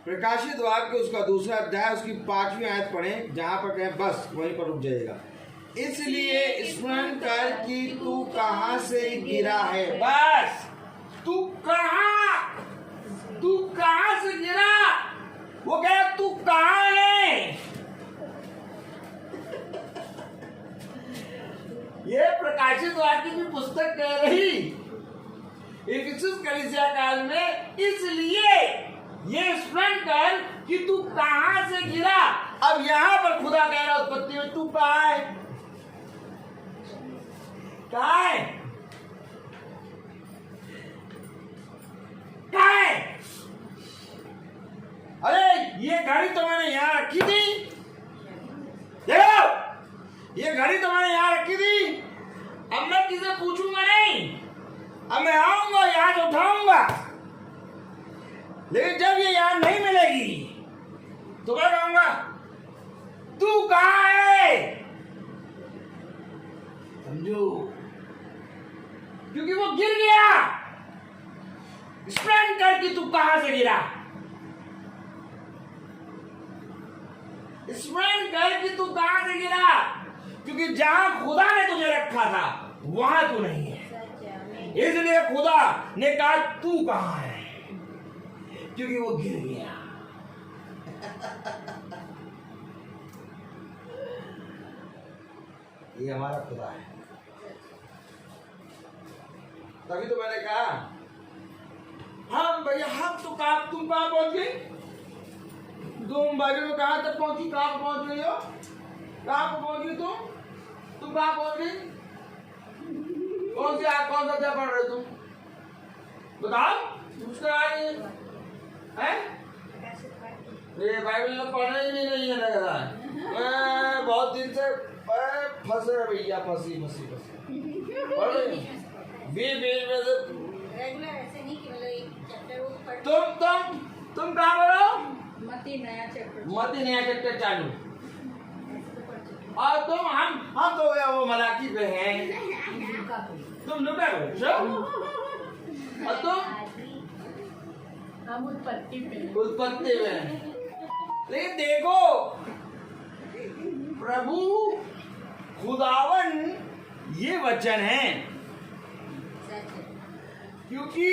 प्रकाशित वाक्य उसका 2रा अध्याय उसकी 5वीं आयत पढ़ें, जहां पर कहें बस वहीं पर रुक जाइएगा। इसलिए स्मरण कर कि तू कहां से गिरा है। बस, तू कहां से गिरा? वो कह रहा तू कहां है? ये प्रकाशित वाक्य की पुस्तक कह रही इफिसुस कलीसिया काल में, इसलिए ये स्मरण कर कि तू कहां से गिरा। अब यहां पर खुदा कह रहा उत्पत्ति में तू कहां है, कहां है, कहां है? अरे ये घड़ी तो मैंने यहां रखी थी, देखो ये घड़ी तो मैंने यहां रखी थी। अब मैं किसे पूछूंगा नहीं, अब मैं आऊंगा यहां से उठाऊंगा, लेकिन जब ये यहां नहीं मिलेगी तो मैं कहूंगा तू कहां है, समझो, क्योंकि वो गिर गया। स्मरण कर कि तू कहां से गिरा, स्मरण कर कि तू कहां से गिरा, क्योंकि जहां खुदा ने तुझे रखा था वहां तू नहीं है। इसलिए खुदा ने कहा तू कहां है, क्योंकि वो गिर गया। ये हमारा खुदा है। तभी तो मैंने कहा हम भैया हम तो कहा, तुम कहां पहुंच गई, तुम बाइबल में कहां तक पहुंची, कहां पहुंच गई हो, कहां पहुंच गई तुम कहां पहुंच गई, कौन सा अध्याय पढ़ रहे तुम, बताओ, मुझको आए हैं? ये बाइबल में पढ़ने ही नहीं है लग रहा है, बहुत दिन से फंसे भैया, फंसी पढ़ रहे बीच में से रेगुलर ऐसे नहीं कि मतलब एक चैप्टर वो पढ़। तुम कहाँ पढ़ो, मती नया चैप्टर चालू, और तुम हम तो वो मलाकी पे हैं, तुम लुका हो, और तुम हम उत्पत्ति में। लेकिन देखो प्रभु खुदावन ये वचन है, क्योंकि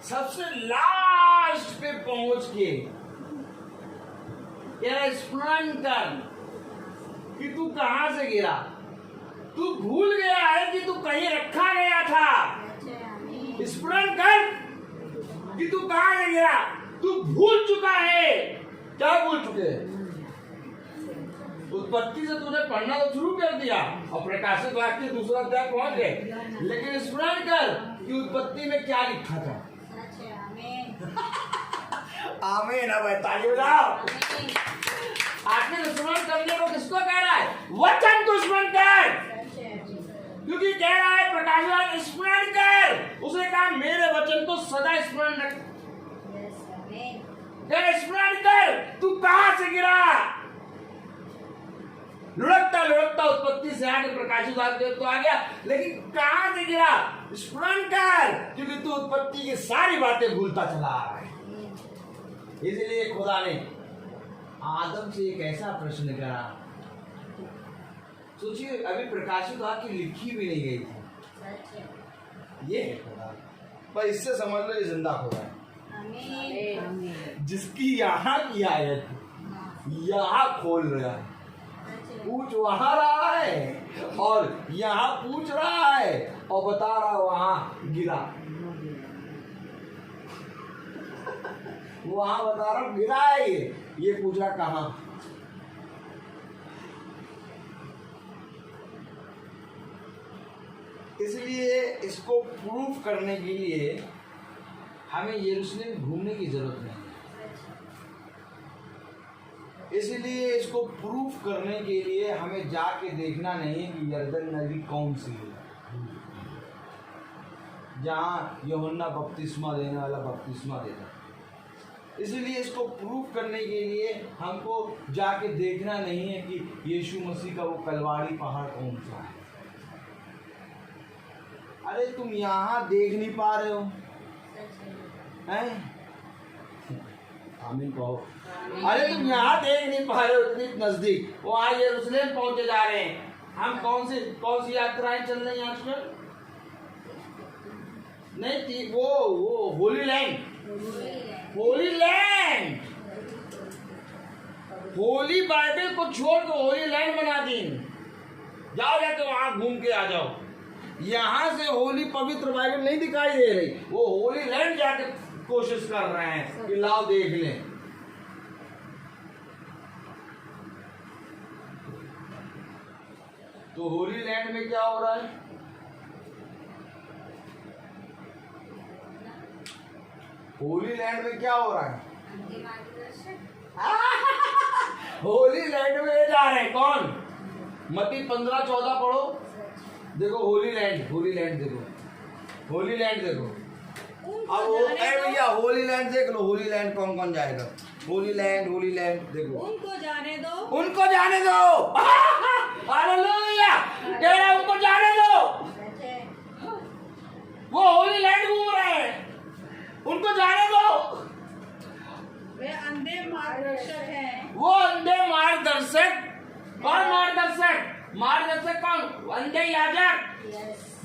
सबसे लास्ट पे पहुंच के यार स्मरण कर कि तू कहां से गिरा, तू भूल गया है कि तू कहीं रखा गया था। स्मरण कर कि तू कहां से गिरा, तू भूल चुका है। क्या भूल चुके? उत्पत्ति से तूने पढ़ना तो शुरू कर दिया और प्रकाशित वाक्य दूसरा अध्याय पहुंच गए, लेकिन स्मरण कर कि उत्पत्ति में क्या लिखा था। आमीन। अब ताली बजाओ। आखिर स्मरण करने को किसको कह रहा है? वचन को स्मरण कर, क्योंकि कह रहा है प्रकाशित स्मरण कर। उसने कहा मेरे वचन को सदा स्मरण रख, स्मरण कर तू कहां से गिरा। लुढ़कता लुढ़कता उत्पत्ति से आगे प्रकाशित वाक्य तो आ गया, लेकिन कहां से गिरा स्मरण कर, क्योंकि तू उत्पत्ति की सारी बातें भूलता चला आ रहा है। इसलिए खुदा ने आदम से एक ऐसा प्रश्न करा, सोचिए अभी प्रकाशित वाक्य लिखी भी नहीं गई थी। ये है खुदा, पर इससे समझ लो ये जिंदा खुदा है, जिसकी यहाँ की आयत यहाँ खोल रहा है, पूछ वहां रहा है और यहाँ पूछ रहा है और बता रहा वहां गिरा, वहां बता रहा गिरा है, ये पूछ रहा कहां। इसलिए इसको प्रूफ करने के लिए हमें यरूशलेम घूमने की जरूरत नहीं, इसलिए इसको प्रूफ करने के लिए हमें जाके देखना नहीं कि यरदन नदी कौन सी है, जहाँ यूहन्ना बपतिस्मा देने वाला बपतिस्मा देता। इसलिए इसको प्रूफ करने के लिए हमको जाके देखना नहीं है कि यीशु मसीह का वो कलवारी पहाड़ कौन सा है। अरे तुम यहाँ देख नहीं पा रहे हो हैं? आमीन कहो। अरे तुम यहाँ देख नहीं पा रहे हो, इतनी नजदीक, वो आज यरूशलेम पहुंचे जा रहे हैं। हम कौन सी यात्राएं चल रही हैं आजकल? नहीं थी वो होली लैंड, होली बाइबल को छोड़ के होली लैंड बना दी। जाओ जाके वहां घूम के आ जाओ। यहाँ से होली पवित्र बाइबल नहीं दिखाई दे रही, वो होली लैंड जाके कोशिश कर रहे हैं कि लाओ देख लें। तो होली लैंड में क्या हो रहा है? होली लैंड में क्या हो रहा है? होली लैंड में जा रहे हैं कौन? मती 15-14 पढ़ो। देखो होली लैंड देखो, होली लैंड देखो। अब वो भैया होली लैंड देख लो, होली लैंड कौन कौन जाएगा? होली लैंड देखो। उनको जाने दो, उनको जाने दो। हालेलुया, कह रहा उनको जाने दो। वो होली लैंड घूम रहे हैं, उनको जाने दो। वे अंधे मार्गदर्शक हैं। वो अंधे मार्गदर्शक। कौन मार्गदर्शक? मार्गदर्शक कौन? अंधे याजक।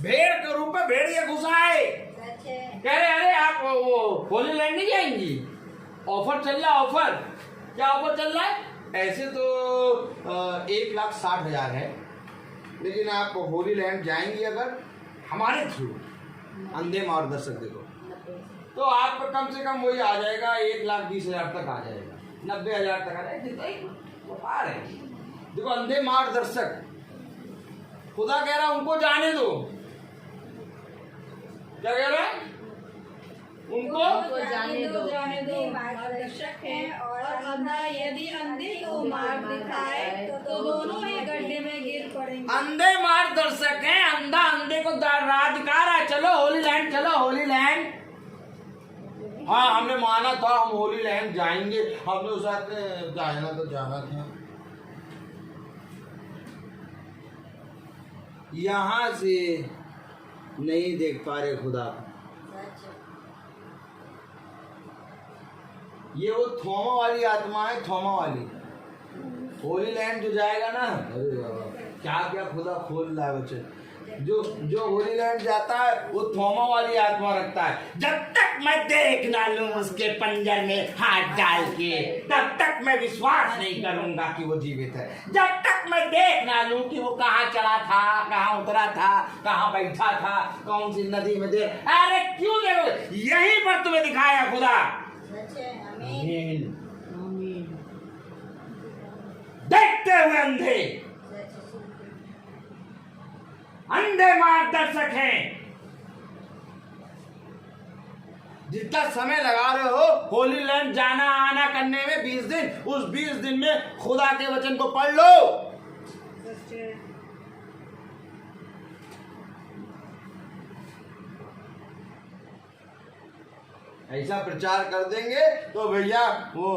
भेड़ के रूप में भेड़िया घुसाए। कह रहे अरे आप वो होली लैंड नहीं जाएंगी? ऑफर चल रहा है। ऑफर क्या ऑफर चल रहा है? ऐसे तो 1,60,000 है, लेकिन आप होली लैंड जाएंगी अगर हमारे थ्रू अंधे मार्गदर्शक देखो, तो आपको कम से कम वही आ जाएगा, 1,20,000 तक आ जाएगा, 90,000 तक आ जाएगा। आ रहे देखो अंधे मार्गदर्शक। खुदा कह रहा उनको जाने दो। क्या कह रहा है? उनको जाने दो मार्गदर्शक हैं। और अंधा यदि अंधे को मार्ग दिखाए तो दोनों ही गड्ढे में गिर पड़ेंगे। अंधे मार्गदर्शक हैं। अंधा अंधे को राह दिखा रहा है, चलो होली लैंड, चलो होली लैंड। हाँ हमने माना था हम होली लैंड जाएंगे, हमने उस साथ जाना तो जाना था। यहाँ से नहीं देख पा रहे खुदा। ये वो थोमा वाली आत्मा है, थोमा वाली। होली लैंड जो जाएगा ना, अरे क्या क्या खुदा खोल रहा है बच्चे। जो होली लैंड जाता है वो थोमा वाली आत्मा रखता है। जब तक मैं देख ना लूं उसके पंजर में हाथ डाल के, तब तक मैं विश्वास नहीं करूंगा कि वो जीवित है। जब तक मैं देख ना लूं कि वो कहाँ चला था, कहाँ उतरा था, कहाँ बैठा था, कौन सी नदी में दे। अरे क्यों देखो, यहीं पर तुम्हें दिखाया खुदा। देखते हुए अंधे, अंधे मार्गदर्शक हैं। जितना समय लगा रहे हो होली लैंड जाना आना करने में 20 दिन, उस 20 दिन में खुदा के वचन को पढ़ लो। ऐसा प्रचार कर देंगे तो भैया वो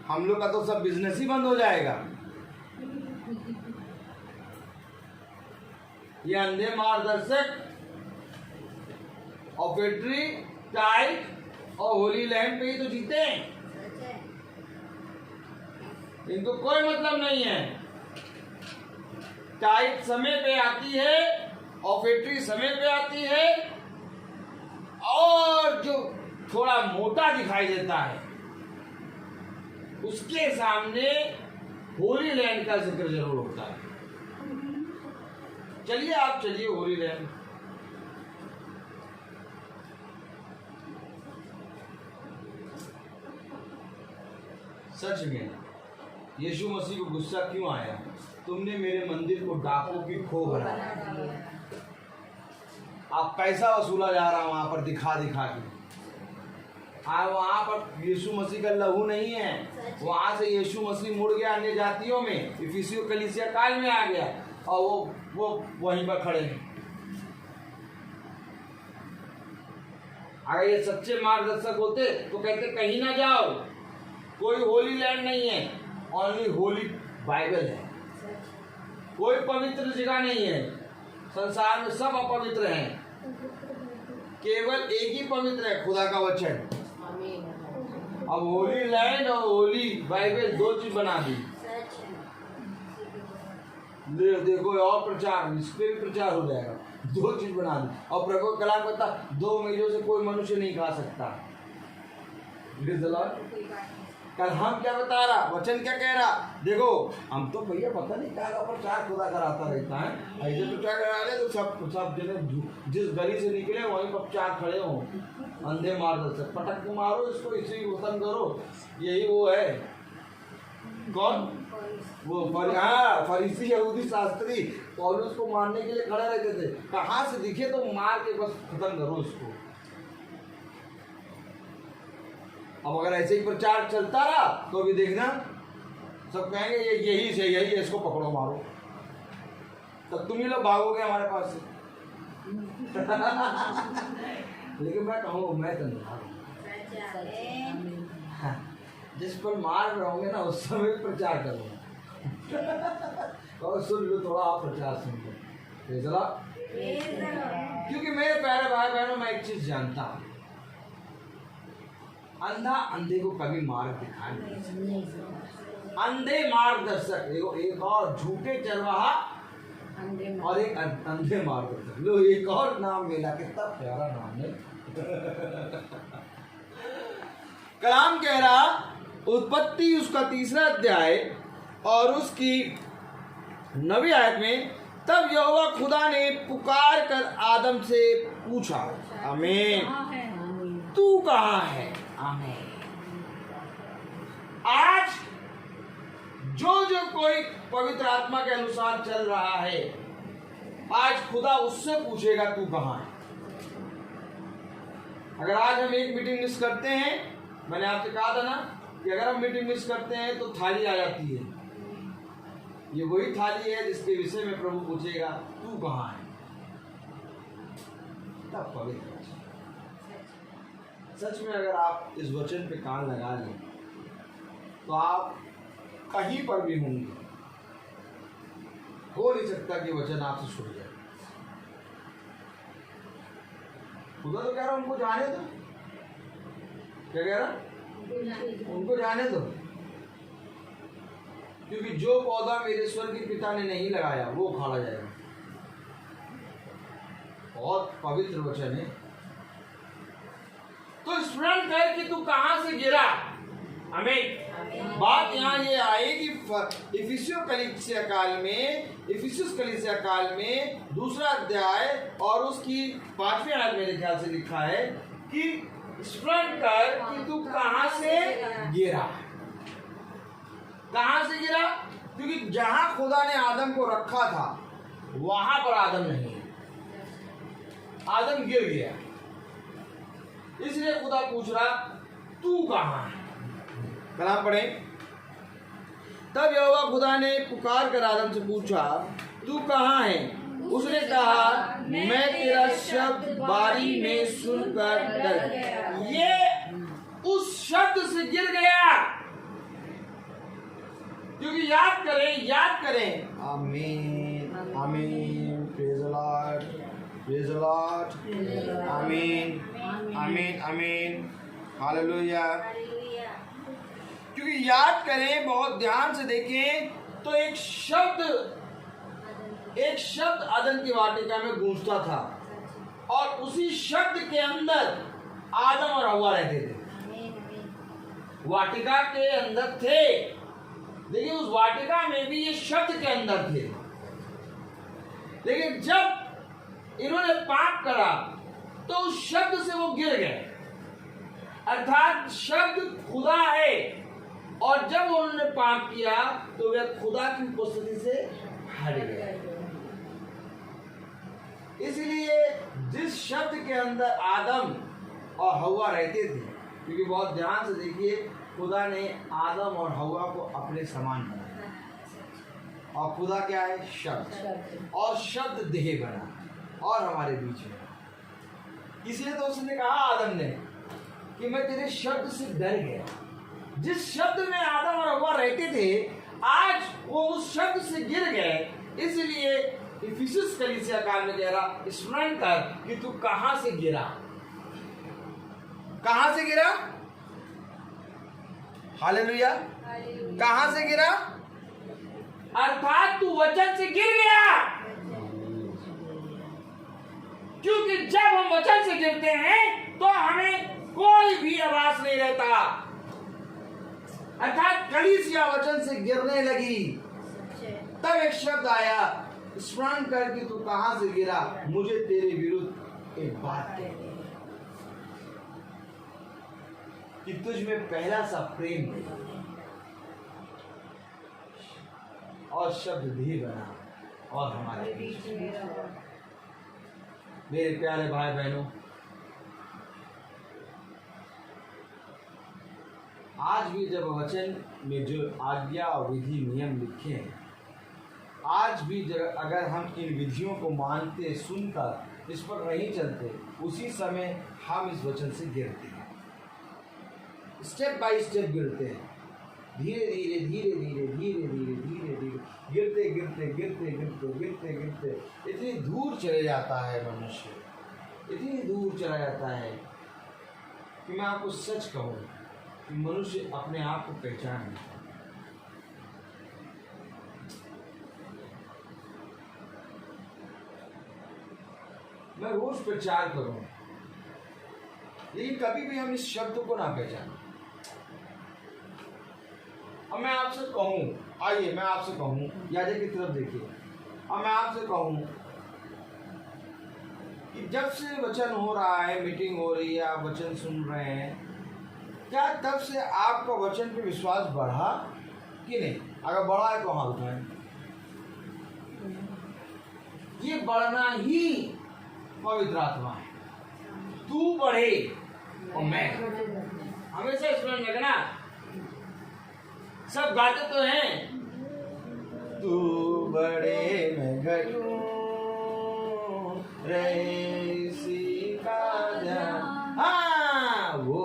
हम लोग का तो सब बिजनेस ही बंद हो जाएगा। ये अंधे मार्गदर्शक और बैटरी टाइट और होली लैंड पे ही तो जीते हैं। इनको कोई मतलब नहीं है। टाइट समय पे आती है और बैटरी समय पे आती है, और जो थोड़ा मोटा दिखाई देता है उसके सामने होली लैंड का जिक्र जरूर होता है। चलिए आप चलिए होली लैंड। सच में यीशु मसीह को गुस्सा क्यों आया? तुमने मेरे मंदिर को डाकों की खो बनाया। आप पैसा वसूला जा रहा वहां पर दिखा दिखा के। वहां पर यीशु मसीह का लहू नहीं है। वहां से यीशु मसीह मुड़ गया अन्य जातियों में, इफिसियों कलीसिया काल में आ गया, और वो वहीं पर खड़े हैं। अगर ये सच्चे मार्गदर्शक होते तो कहते कहीं ना जाओ, कोई होली लैंड नहीं है, ओनली होली बाइबल है। कोई पवित्र जगह नहीं है संसार में, सब अपवित्र हैं। केवल एक ही पवित्र है, खुदा का वचन। अब होली लैंड और होली बाइबल दो चीज बना दी। देखो और प्रचार, इस पे भी प्रचार हो जाएगा। दो चीज बना दी। और प्रभु कलाम कहता 2 महीनों से कोई मनुष्य नहीं खा सकता। कल हम क्या बता रहा, वचन क्या कह रहा? देखो हम तो भैया पता नहीं क्या प्रचार खुदा कराता रहता है। ऐसे प्रचार करा ले तो सब जगह जिस गली से निकले वहीं पर प्रचार खड़े हों। अंधे मार्गदर्शक, पटक के मारो इसको, इसी खत्म करो। यही वो है, कौन? वो फरीसी यहूदी शास्त्री पौलुस को मारने के लिए खड़े रहते थे। कहाँ से दिखे तो मार के बस खत्म करो इसको। अब अगर ऐसे ही प्रचार चलता रहा तो अभी देखना सब कहेंगे ये यही सही है, इसको पकड़ो मारो, तब तुम ही लोग भागोगे हमारे पास से। लेकिन मैं कहूँ मैं तो नहीं भागूंगा। जिस पर मार रहोगे ना उस समय प्रचार करूँगा। और सुन लो थोड़ा, आप प्रचार सुन लो चला, क्योंकि मेरे प्यारे भाई बहनों मैं एक चीज जानता हूँ, अंधा अंधे को कभी मार्ग दिखा नहीं। अंधे मार्गदर्शक, एक और झूठे चरवाहा और एक अंधे मार्गदर्शक। लो एक और नाम मिला, कितना प्यारा नाम है। कलाम कह रहा, उत्पत्ति उसका 3 अध्याय और उसकी 9वीं आयत में, तब यहोवा खुदा ने पुकार कर आदम से पूछा, आमीन, तू कहाँ है? आमीन। आज जो कोई पवित्र आत्मा के अनुसार चल रहा है, आज खुदा उससे पूछेगा तू कहाँ है। अगर आज हम एक मीटिंग मिस करते हैं, मैंने आपसे कहा था ना कि अगर हम मीटिंग मिस करते हैं तो थाली आ जाती है। ये वही थाली है जिसके विषय में प्रभु पूछेगा तू कहाँ है। तब पवित्र सच में अगर आप इस वचन पे कान लगा लें तो आप कहीं पर भी होंगे, हो नहीं सकता कि वचन आपसे छूट जाए। खुदा तो कह रहा उनको जाने दो, क्या कह रहा? उनको जाने दो, क्योंकि जो पौधा मेरे स्वर्गीय पिता ने नहीं लगाया वो उखाड़ा जाएगा। बहुत पवित्र वचन है। तो स्मरण कर कि तू कहां से गिरा। आमीन। बात यहाँ ये आई कि इफिसियों कलीसिया काल में, इफिसुस कलीसिया काल में 2 अध्याय और उसकी 5वीं आयत मेरे ख्याल से लिखा है कि स्मरण कर कि तू कहां से गिरा। कहां से गिरा? क्योंकि जहां खुदा ने आदम को रखा था वहां पर आदम नहीं है, आदम गिर गया। इसलिए खुदा पूछ रहा तू कहां है। कलाम पढ़े, तब यहोवा खुदा ने पुकार कर आदम से पूछा तू कहां है? उसने कहा मैं तेरा शब्द बारी में सुनकर डर गया। ये उस शब्द से गिर गया। क्योंकि याद करें। आमीन आमीन, praise the Lord, praise the Lord, आमीन आमीन आमीन, हालेलुया। क्योंकि याद करें, बहुत ध्यान से देखें तो एक शब्द अदन की वाटिका में गूंजता था और उसी शब्द के अंदर आदम और हव्वा रहते थे। वाटिका के अंदर थे, लेकिन उस वाटिका में भी ये शब्द के अंदर थे। लेकिन जब इन्होंने पाप करा तो उस शब्द से वो गिर गए। अर्थात शब्द खुदा है और जब उन्होंने पाप किया तो वे खुदा की उपस्थिति से हट गए। इसलिए जिस शब्द के अंदर आदम और हव्वा रहते थे, क्योंकि बहुत ध्यान से देखिए, खुदा ने आदम और हव्वा को अपने समान बनाया। और खुदा क्या है? शब्द। और शब्द देह बना और हमारे बीच में। इसलिए तो उसने कहा आदम ने कि मैं तेरे शब्द से डर गया। जिस शब्द में आदम और हव्वा रहते थे, आज वो उस शब्द से गिर गए। इसलिए इफिसुस कलीसिया काल में कह रहा स्मरण कर कि तू कहां से गिरा। कहां से गिरा? हालेलुया। कहां से गिरा? अर्थात तू वचन से गिर गया। क्योंकि जब हम वचन से गिरते हैं तो हमें कोई भी आवाज नहीं रहता। अर्थात कलीसिया वचन से गिरने लगी। तब एक शब्द आया, स्मरण कर कि तू कहां से गिरा, मुझे तेरे विरुद्ध एक बात कह। कि तुझ में पहला सा प्रेम और शब्द भी बना और हमारे बीच में रहा। मेरे प्यारे भाई बहनों, आज भी जब वचन में जो आज्ञा और विधि नियम लिखे हैं, आज भी जब अगर हम इन विधियों को मानते, सुनकर इस पर नहीं चलते, उसी समय हम इस वचन से गिरते हैं। स्टेप बाय स्टेप गिरते हैं, धीरे धीरे धीरे धीरे धीरे धीरे धीरे धीरे गिरते गिरते गिरते गिरते गिरते गिरते इतनी दूर चले जाता है मनुष्य, इतनी दूर चला जाता है कि मैं आपको सच कहूँ कि मनुष्य अपने आप को पहचान नहीं पाता। मैं रोज प्रचार करूं, लेकिन कभी भी हम इस शब्द को ना पहचानें। अब मैं आपसे कहूं, आइए मैं आपसे कहूं, यादें की तरफ देखिए। अब मैं आपसे कहूं कि जब से वचन हो रहा है, मीटिंग हो रही है, आप वचन सुन रहे हैं, क्या तब से आपका वचन पे विश्वास बढ़ा कि नहीं? अगर बढ़ा है तो हाथ उठाएं। ये बढ़ना ही पवित्र आत्मा है। तू बढ़े और मैं, हमेशा स्मरण रखना। सब गाते तो हैं, तू बढ़े मैं घटूं, रहे इसी का ध्यान। हाँ, वो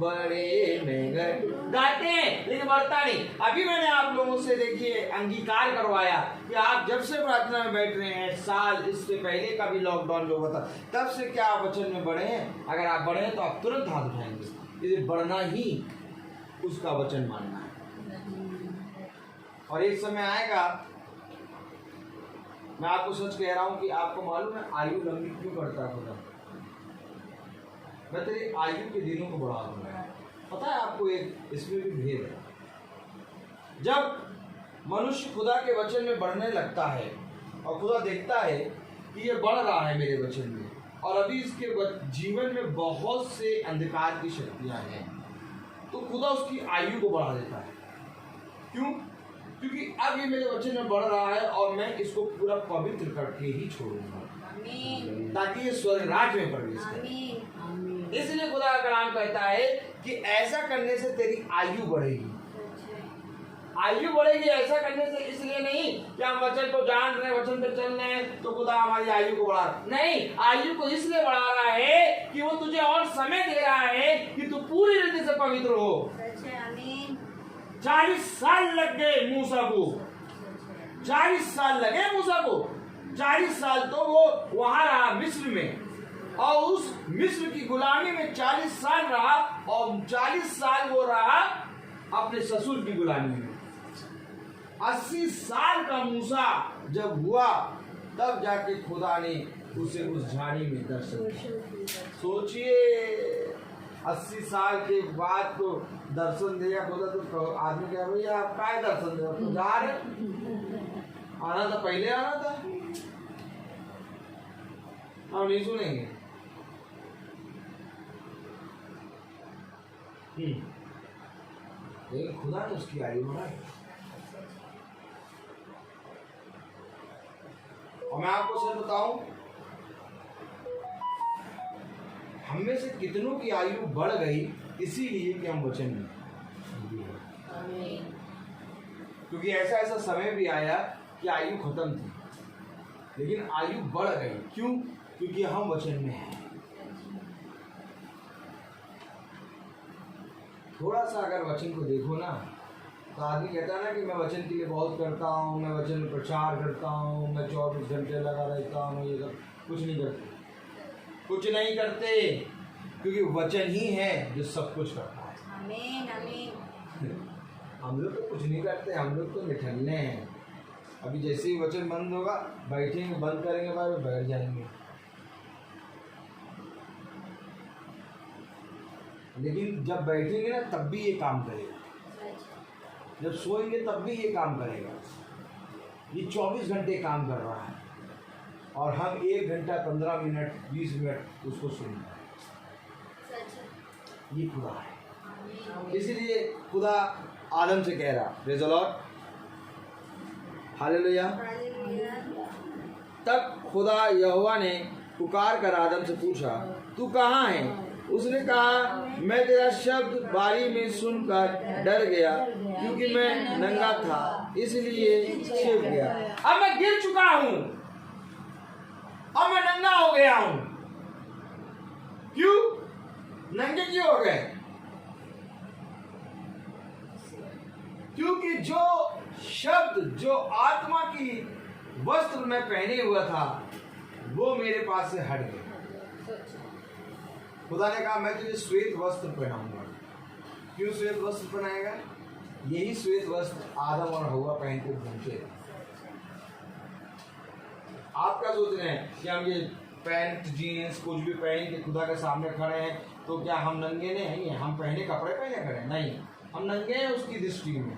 बढ़े मैं घटूं गाते हैं, लेकिन बढ़ता नहीं। अभी मैंने आप लोगों से देखिए अंगीकार करवाया कि आप जब से प्रार्थना में बैठ रहे हैं, साल इससे पहले का भी लॉकडाउन जो हुआ था, तब से क्या आप वचन में बढ़े हैं? अगर आप बढ़े हैं तो आप तुरंत हाथ उठाएंगे। इसे बढ़ना ही उसका वचन मानना है। और एक समय आएगा, मैं आपको सच कह रहा हूं कि आपको मालूम है आयु लंबी क्यों करता है खुदा? मैं तेरी आयु के दिनों को बढ़ा दूंगा। पता है आपको, एक इसमें भी भेद है। जब मनुष्य खुदा के वचन में बढ़ने लगता है और खुदा देखता है कि ये बढ़ रहा है मेरे वचन में, और अभी इसके जीवन में बहुत से अंधकार की शक्तियां हैं, तो खुदा उसकी आयु को बढ़ा देता है। क्यों? क्योंकि अब ये मेरे वचन में बढ़ रहा है और मैं इसको पूरा पवित्र करके ही छोड़ूंगा, ताकि ये स्वर्ग राज्य में प्रवेश करे। इसलिए खुदा का कलाम कहता है कि ऐसा करने से तेरी आयु बढ़ेगी। आयु बढ़ेगी ऐसा करने से, इसलिए नहीं कि हम वचन को जान रहे हैं, वचन पे चल रहे हैं तो खुदा हमारी आयु को बढ़ा रहा, नहीं, आयु को इसलिए बढ़ा रहा है कि वो तुझे और समय दे रहा है कि तू पूरी रीति से पवित्र हो। 40 साल लग गए मूसा को, 40 साल लगे मूसा को। 40 साल तो वो वहां रहा मिस्र में, और उस मिस्र की गुलामी में 40 साल रहा, और 40 साल वो रहा अपने ससुर की गुलामी में। 80 साल का मूसा जब हुआ, तब जाके खुदा ने उसे उस झाड़ी में दर्शन दिया। सोचिए, 80 साल के बाद तो दर्शन दिया खुदा, तो आदमी क्या भैया आप क्या दर्शन दे, तो जा रहे, आना था पहले आना था, हम नहीं सुनेंगे। लेकिन खुदा ने उसकी आयु बढ़ाई। और मैं आपको सच बताऊं, हम में से कितनों की आयु बढ़ गई इसीलिए कि हम वचन में, क्योंकि ऐसा ऐसा समय भी आया कि आयु खत्म थी, लेकिन आयु बढ़ गई। क्यों? क्योंकि हम वचन में हैं। थोड़ा सा अगर वचन को देखो ना, तो आदमी कहता है ना कि मैं वचन के लिए बहुत करता हूँ, मैं वचन में प्रचार करता हूँ, मैं 24 घंटे लगा रहता हूँ, ये सब कुछ नहीं करते, कुछ नहीं करते, क्योंकि वचन ही है जो सब कुछ करता है। आमीन आमीन। हम लोग तो कुछ नहीं करते, हम लोग तो निठल्ले हैं। अभी जैसे ही वचन बंद होगा, बैठेंगे, बंद करेंगे, बाद में बैठ जाएंगे। लेकिन जब बैठेंगे ना, तब भी ये काम करेगा, जब सोएंगे तब भी ये काम करेगा। ये 24 घंटे काम कर रहा है, और हम 1 घंटा 15 मिनट 20 मिनट उसको सुन रहे हैं। ये खुदा है। इसलिए खुदा आदम से कह रहा, प्रेज़ द लॉर्ड, हालेलुया। तब खुदा यहोवा ने पुकार कर आदम से पूछा, तू कहाँ है? उसने कहा, मैं तेरा शब्द बारी में सुनकर डर गया, क्योंकि मैं नंगा था, इसलिए छिप गया। अब मैं गिर चुका हूँ, अब मैं नंगा हो गया हूँ। क्यों नंगे क्यों हो गए? क्योंकि जो शब्द, जो आत्मा की वस्त्र मैं पहने हुआ था, वो मेरे पास से हट गए। खुदा ने कहा, मैं तुझे श्वेत वस्त्र पहनाऊंगा। क्यों श्वेत वस्त्र पहनाएगा? यही श्वेत वस्त्र आदम और हव्वा पहन के घूमते। आप क्या सोच रहे हैं कि हम ये पैंट जीन्स कुछ भी पहन के खुदा के सामने खड़े हैं तो क्या हम नंगे नहीं हैं? हम पहने कपड़े पहने खड़े हैं? नहीं, हम नंगे हैं उसकी दृष्टि में।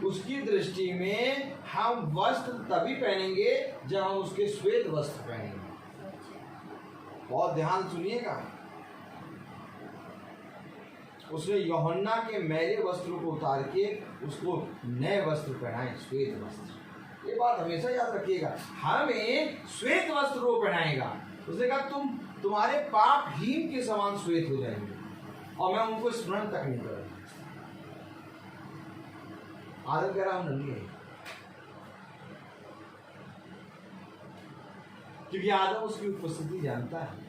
उसकी दृष्टि में हम वस्त्र तभी पहनेंगे जब हम उसके श्वेत वस्त्र पहनेंगे। बहुत ध्यान सुनिएगा। उसने यूहन्ना के मैले वस्त्रों को उतार के उसको नए वस्त्र पहनाए, श्वेत वस्त्र। ये बात हमेशा याद रखिएगा, हमें श्वेत वस्त्र को पहनाएगा। उसने कहा, तुम्हारे पाप हीन के समान श्वेत हो जाएंगे और मैं उनको स्मरण तक नहीं करूंगा। आदम कह रहा, हम नंगे हैं, क्योंकि आदम उसकी उपस्थिति जानता है।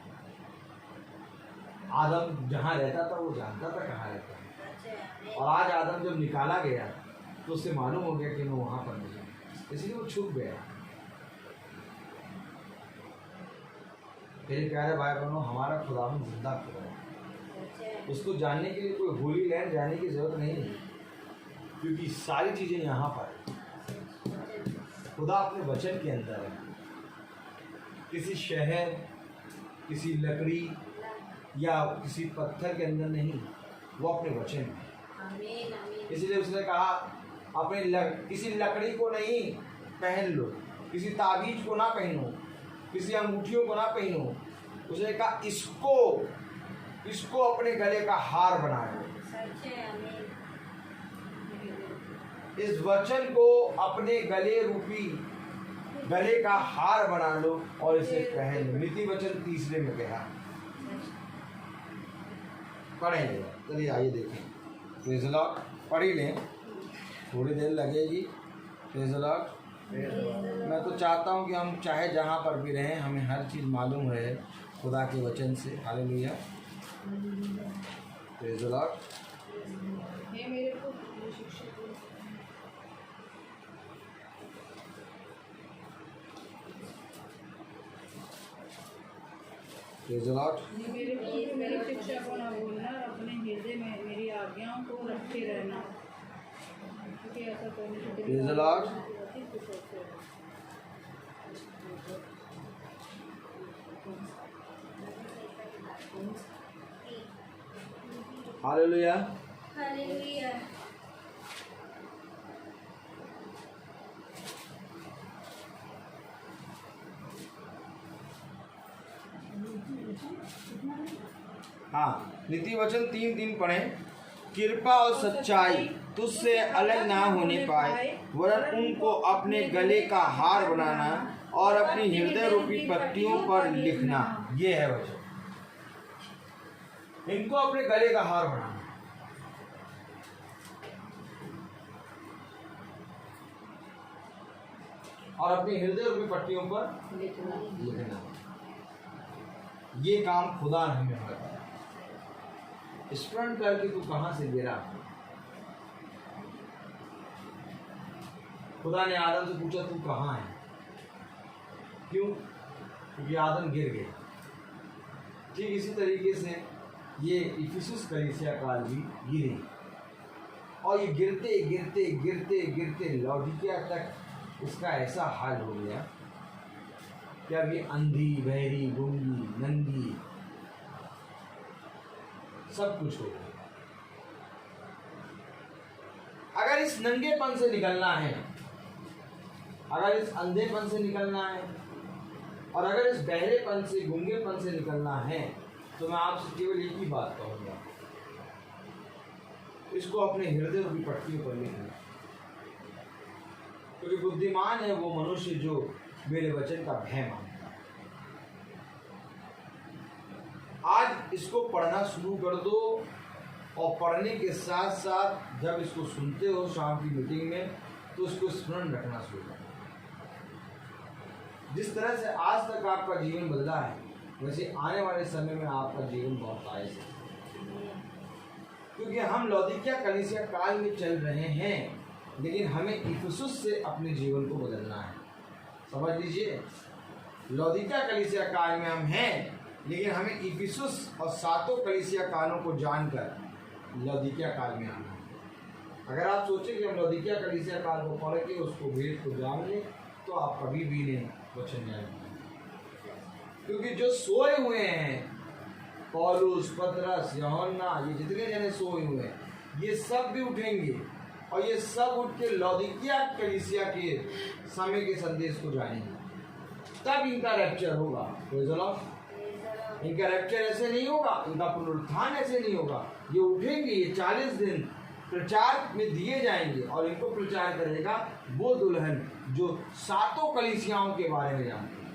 आदम जहां रहता था वो जानता था कहाँ रहता है। और आज आदम जब निकाला गया तो उससे मालूम हो गया कि मैं वहां पर नहीं, इसलिए वो छुप गया। मेरे प्यारे भाई बहनों, हमारा खुदावंद जिंदा खुदा है। उसको जानने के लिए कोई होली लैंड जाने की जरूरत नहीं है, क्योंकि सारी चीजें यहाँ पर है। खुदा अपने वचन के अंदर है, किसी शहर, किसी लकड़ी या किसी पत्थर के अंदर नहीं, वो अपने वचन में। इसलिए उसने कहा, अपने किसी लकड़ी को नहीं पहन लो, किसी ताबीज को ना पहनो, किसी अंगूठियों को ना पहनो। उसने कहा, इसको अपने गले का हार बना लो। इस वचन को अपने गले रूपी गले का हार बना लो और इसे पहन लो। नीति वचन 3 में कहा। पढ़ेंगे, चलिए आइए देखें। प्रेज़ द लॉर्ड, पढ़ ही लें, थोड़ी देर लगेगी। Praise the Lord. मैं तो चाहता हूँ कि हम चाहे जहाँ पर भी रहें, हमें हर चीज़ मालूम रहे खुदा के वचन से। Hallelujah, praise the Lord. Praise the Lord. मेरी शिक्षा को न भूलना, अपने हृदय में मेरी आज्ञाओं को रखे रहना, क्योंकि ऐसा करने से praise the Lord. Hallelujah, hallelujah. हाँ, नीति वचन 3 पढ़ें। कृपा और सच्चाई तुझसे अलग ना होने पाए, वरन उनको अपने गले का हार बनाना और अपनी हृदय रूपी पट्टियों पर लिखना। ये है वचन, इनको अपने गले का हार बनाना और अपनी हृदय रूपी पट्टियों पर लिखना। ये काम खुदा ने हमें बताया। स्मरण करके तू कहां से गिरा। खुदा ने आदम से पूछा, तू कहां है? क्यों? क्योंकि आदम गिर गया। ठीक इसी तरीके से ये इफिसुस कलीसिया काल भी गिरी, और ये गिरते गिरते गिरते गिरते लौदीकिया तक इसका ऐसा हाल हो गया कि अब ये अंधी, बहरी, गूंगी, नंगी सब कुछ हो गया। अगर इस नंगेपन से निकलना है, अगर इस अंधेपन से निकलना है, और अगर इस बहरेपन से, गूंगेपन से निकलना है, तो मैं आपसे केवल एक ही बात कहूंगा, इसको अपने हृदय की पट्टियों पर लिख लें, क्योंकि बुद्धिमान है वो मनुष्य जो मेरे वचन का भय मानता है। आज इसको पढ़ना शुरू कर दो, और पढ़ने के साथ साथ जब इसको सुनते हो शाम की मीटिंग में तो इसको स्मरण रखना शुरू करो। जिस तरह से आज तक आपका जीवन बदला है, वैसे आने वाले समय में आपका जीवन बहुत आयस है, क्योंकि हम लौदीकिया कलीसिया काल में चल रहे हैं, लेकिन हमें इफिसुस से अपने जीवन को बदलना है। समझ लीजिए, लौदीकिया कलीसिया काल में हम हैं, लेकिन हमें इफिसुस और सातों कलीसिया कालों को जानकर लौदीकिया काल में आना है। अगर आप सोचें कि हम लौदीकिया कलीसिया काल को पढ़ के उसको वेद को जान लें, तो आप कभी भी नहीं वचन जानेंगे, क्योंकि जो सोए हुए हैं, पौलुस, पतरस, यूहन्ना, ये जितने जने सोए हुए हैं, ये सब भी उठेंगे और ये सब उठ के लौदीकिया कलीसिया के समय के संदेश को जानेंगे। तब इनका रैप्चर होगा। इनका रैप्चर ऐसे नहीं होगा, इनका पुनरुत्थान ऐसे नहीं होगा। ये उठेंगे, ये 40 दिन प्रचार में दिए जाएंगे, और इनको प्रचार करेगा वो दुल्हन जो सातों कलीसियाओं के बारे में जानती है।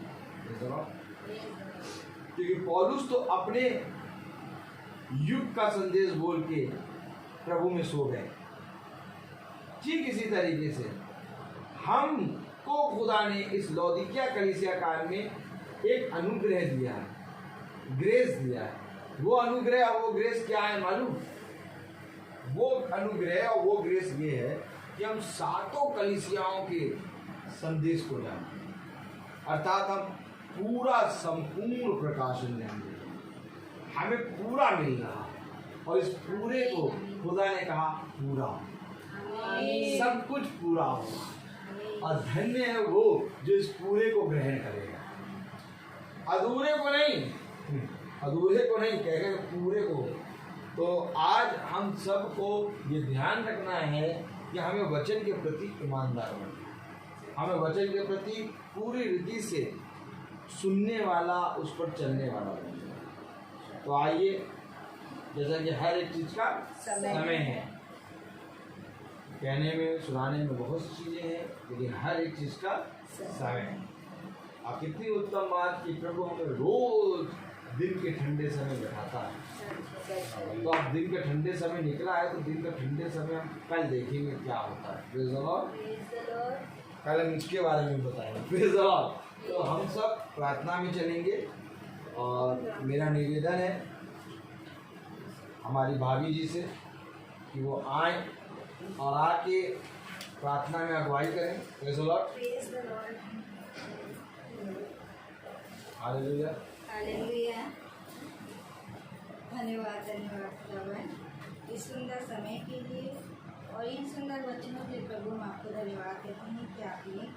क्योंकि पौलुस तो अपने युग का संदेश बोल के प्रभु में सो गए। ठीक इसी तरीके से हमको खुदा ने इस लौदीकिया कलीसिया काल में एक अनुग्रह दिया है, ग्रेस दिया है। वो अनुग्रह और वो ग्रेस क्या है मालूम? वो अनुग्रह और वो ग्रेस ये है कि हम सातों कलीसियाओं के संदेश को जानें, अर्थात हम पूरा संपूर्ण प्रकाशन देंगे। हमें पूरा मिल रहा है, और इस पूरे को खुदा ने कहा पूरा, सब कुछ पूरा होगा, और धन्य है वो जो इस पूरे को ग्रहण करेगा। अधूरे को नहीं, अधूरे को नहीं कहेगा, पूरे को। तो आज हम सबको ये ध्यान रखना है कि हमें वचन के प्रति ईमानदार बनना, हमें वचन के प्रति पूरी रीति से सुनने वाला, उस पर चलने वाला बनना। तो आइए, जैसा कि हर एक चीज का समय है, कहने में सुनाने में बहुत सी चीजें हैं, लेकिन हर एक चीज का समय है। आप कितनी उत्तम बात कि प्रभु हमें रोज दिन के ठंडे समय बैठाता है। तो अब दिन का ठंडे समय निकला है, तो दिन का ठंडे समय हम कल देखेंगे क्या होता है। Praise the Lord. कल हम इसके बारे में बताएंगे। Praise the Lord. तो हम सब प्रार्थना में चलेंगे, और मेरा निवेदन है हमारी भाभी जी से कि वो आए और आके प्रार्थना में अगुवाई करें। Praise the Lord. Hallelujah. Hallelujah. धन्यवाद, धन्यवाद खुदावन इस सुंदर समय के लिए और इन सुंदर वचनों के प्रभु हम आपको धन्यवाद देते हैं कि आपने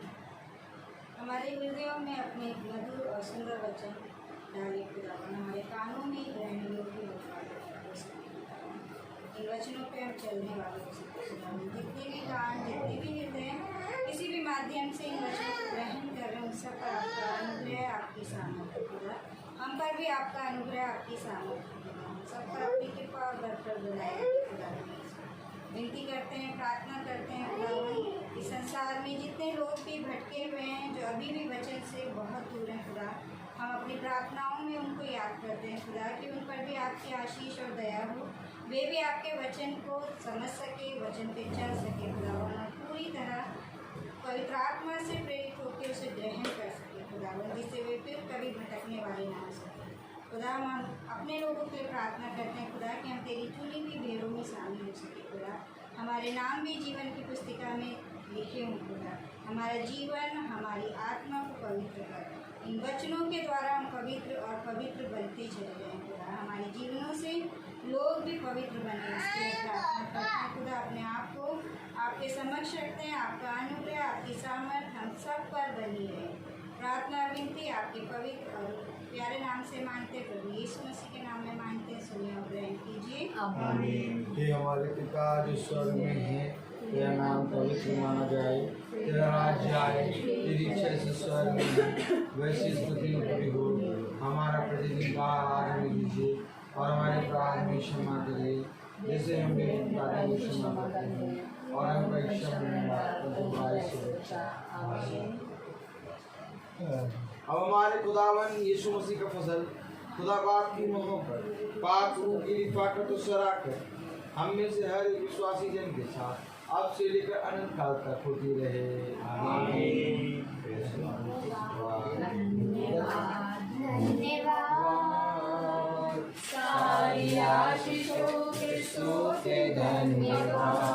हमारे हृदयों में अपने मधुर और सुंदर वचन डाले खुदावन, हमारे कानों में ग्रहण योग्य इन वचनों पे हम चलने वाले हो सकते हैं। जितने भी कान, जितने भी हृदय किसी भी माध्यम से इन वचनों को ग्रहण कर रहे हैं, उन सब पर आपका अनुग्रह, आपकी सामर्थ्य खुदा, हम पर भी आपका अनुग्रह, आपकी सामर्थ्य खुदा, हम सब पर अपनी कृपा और बरकत बनाए खुदा। विनती करते हैं, प्रार्थना करते हैं खुदा, इस संसार में जितने लोग भी भटके हुए हैं, जो अभी भी वचन से बहुत दूर हैं खुदा, हम अपनी प्रार्थनाओं में उनको याद करते हैं खुदा कि उन पर भी आपकी आशीष और दया हो, वे भी आपके वचन को समझ सके, वचन पे चल सके खुदा, और पूरी तरह पवित्र आत्मा से प्रेरित होकर उसे ग्रहण कर सके खुदा, जिससे वे फिर कभी भटकने वाले ना हो सके खुदा। हम अपने लोगों के लिए प्रार्थना करते हैं खुदा कि हम तेरी चुनी हुई भेड़ों में शामिल हो सके खुदा, हमारे नाम भी जीवन की पुस्तिका में लिखे हों खुदा, हमारा जीवन, हमारी आत्मा को पवित्र कर, इन वचनों के द्वारा हम पवित्र और पवित्र बनते चले जाएं खुदा, हमारे जीवनों से लोग भी पवित्र बने, इसके लिए प्रार्थना करते हैं खुदा। अपने आप को आपके समक्ष रखते हैं, आपका अनुग्रह, आपकी सामर्थ हम सब पर बनी रहे। प्रार्थना विनती आपके पवित्र और प्यारे नाम से मांगते, प्रभु यीशु मसीह के नाम में मांगते, सुनिए और ग्रहण कीजिए। आमीन। हे हमारे पिता जो स्वर्ग में है, तेरा नाम पवित्र माना जाए, तेरा राज्य आए, तेरी इच्छा से स्वर्ग में है वैसे इस पृथ्वी पर भी हो। हमारा प्रतिदिन का आहार हमें दीजिए, और हमारे अपराध में क्षमा करिए जैसे हम क्षमा करते हैं और हम परीक्षा में से बचा। अब हमारे खुदावन यीशु मसीह का फसल खुदा बाप की मोहब्बत पाक रूह की लिफाकत और शराकत हम में से हर एक विश्वासी जन के साथ अब से लेकर अनंत काल तक होती रहे। आमीन। धन्यवाद। सारी आशीषों के सोते धन्यवाद।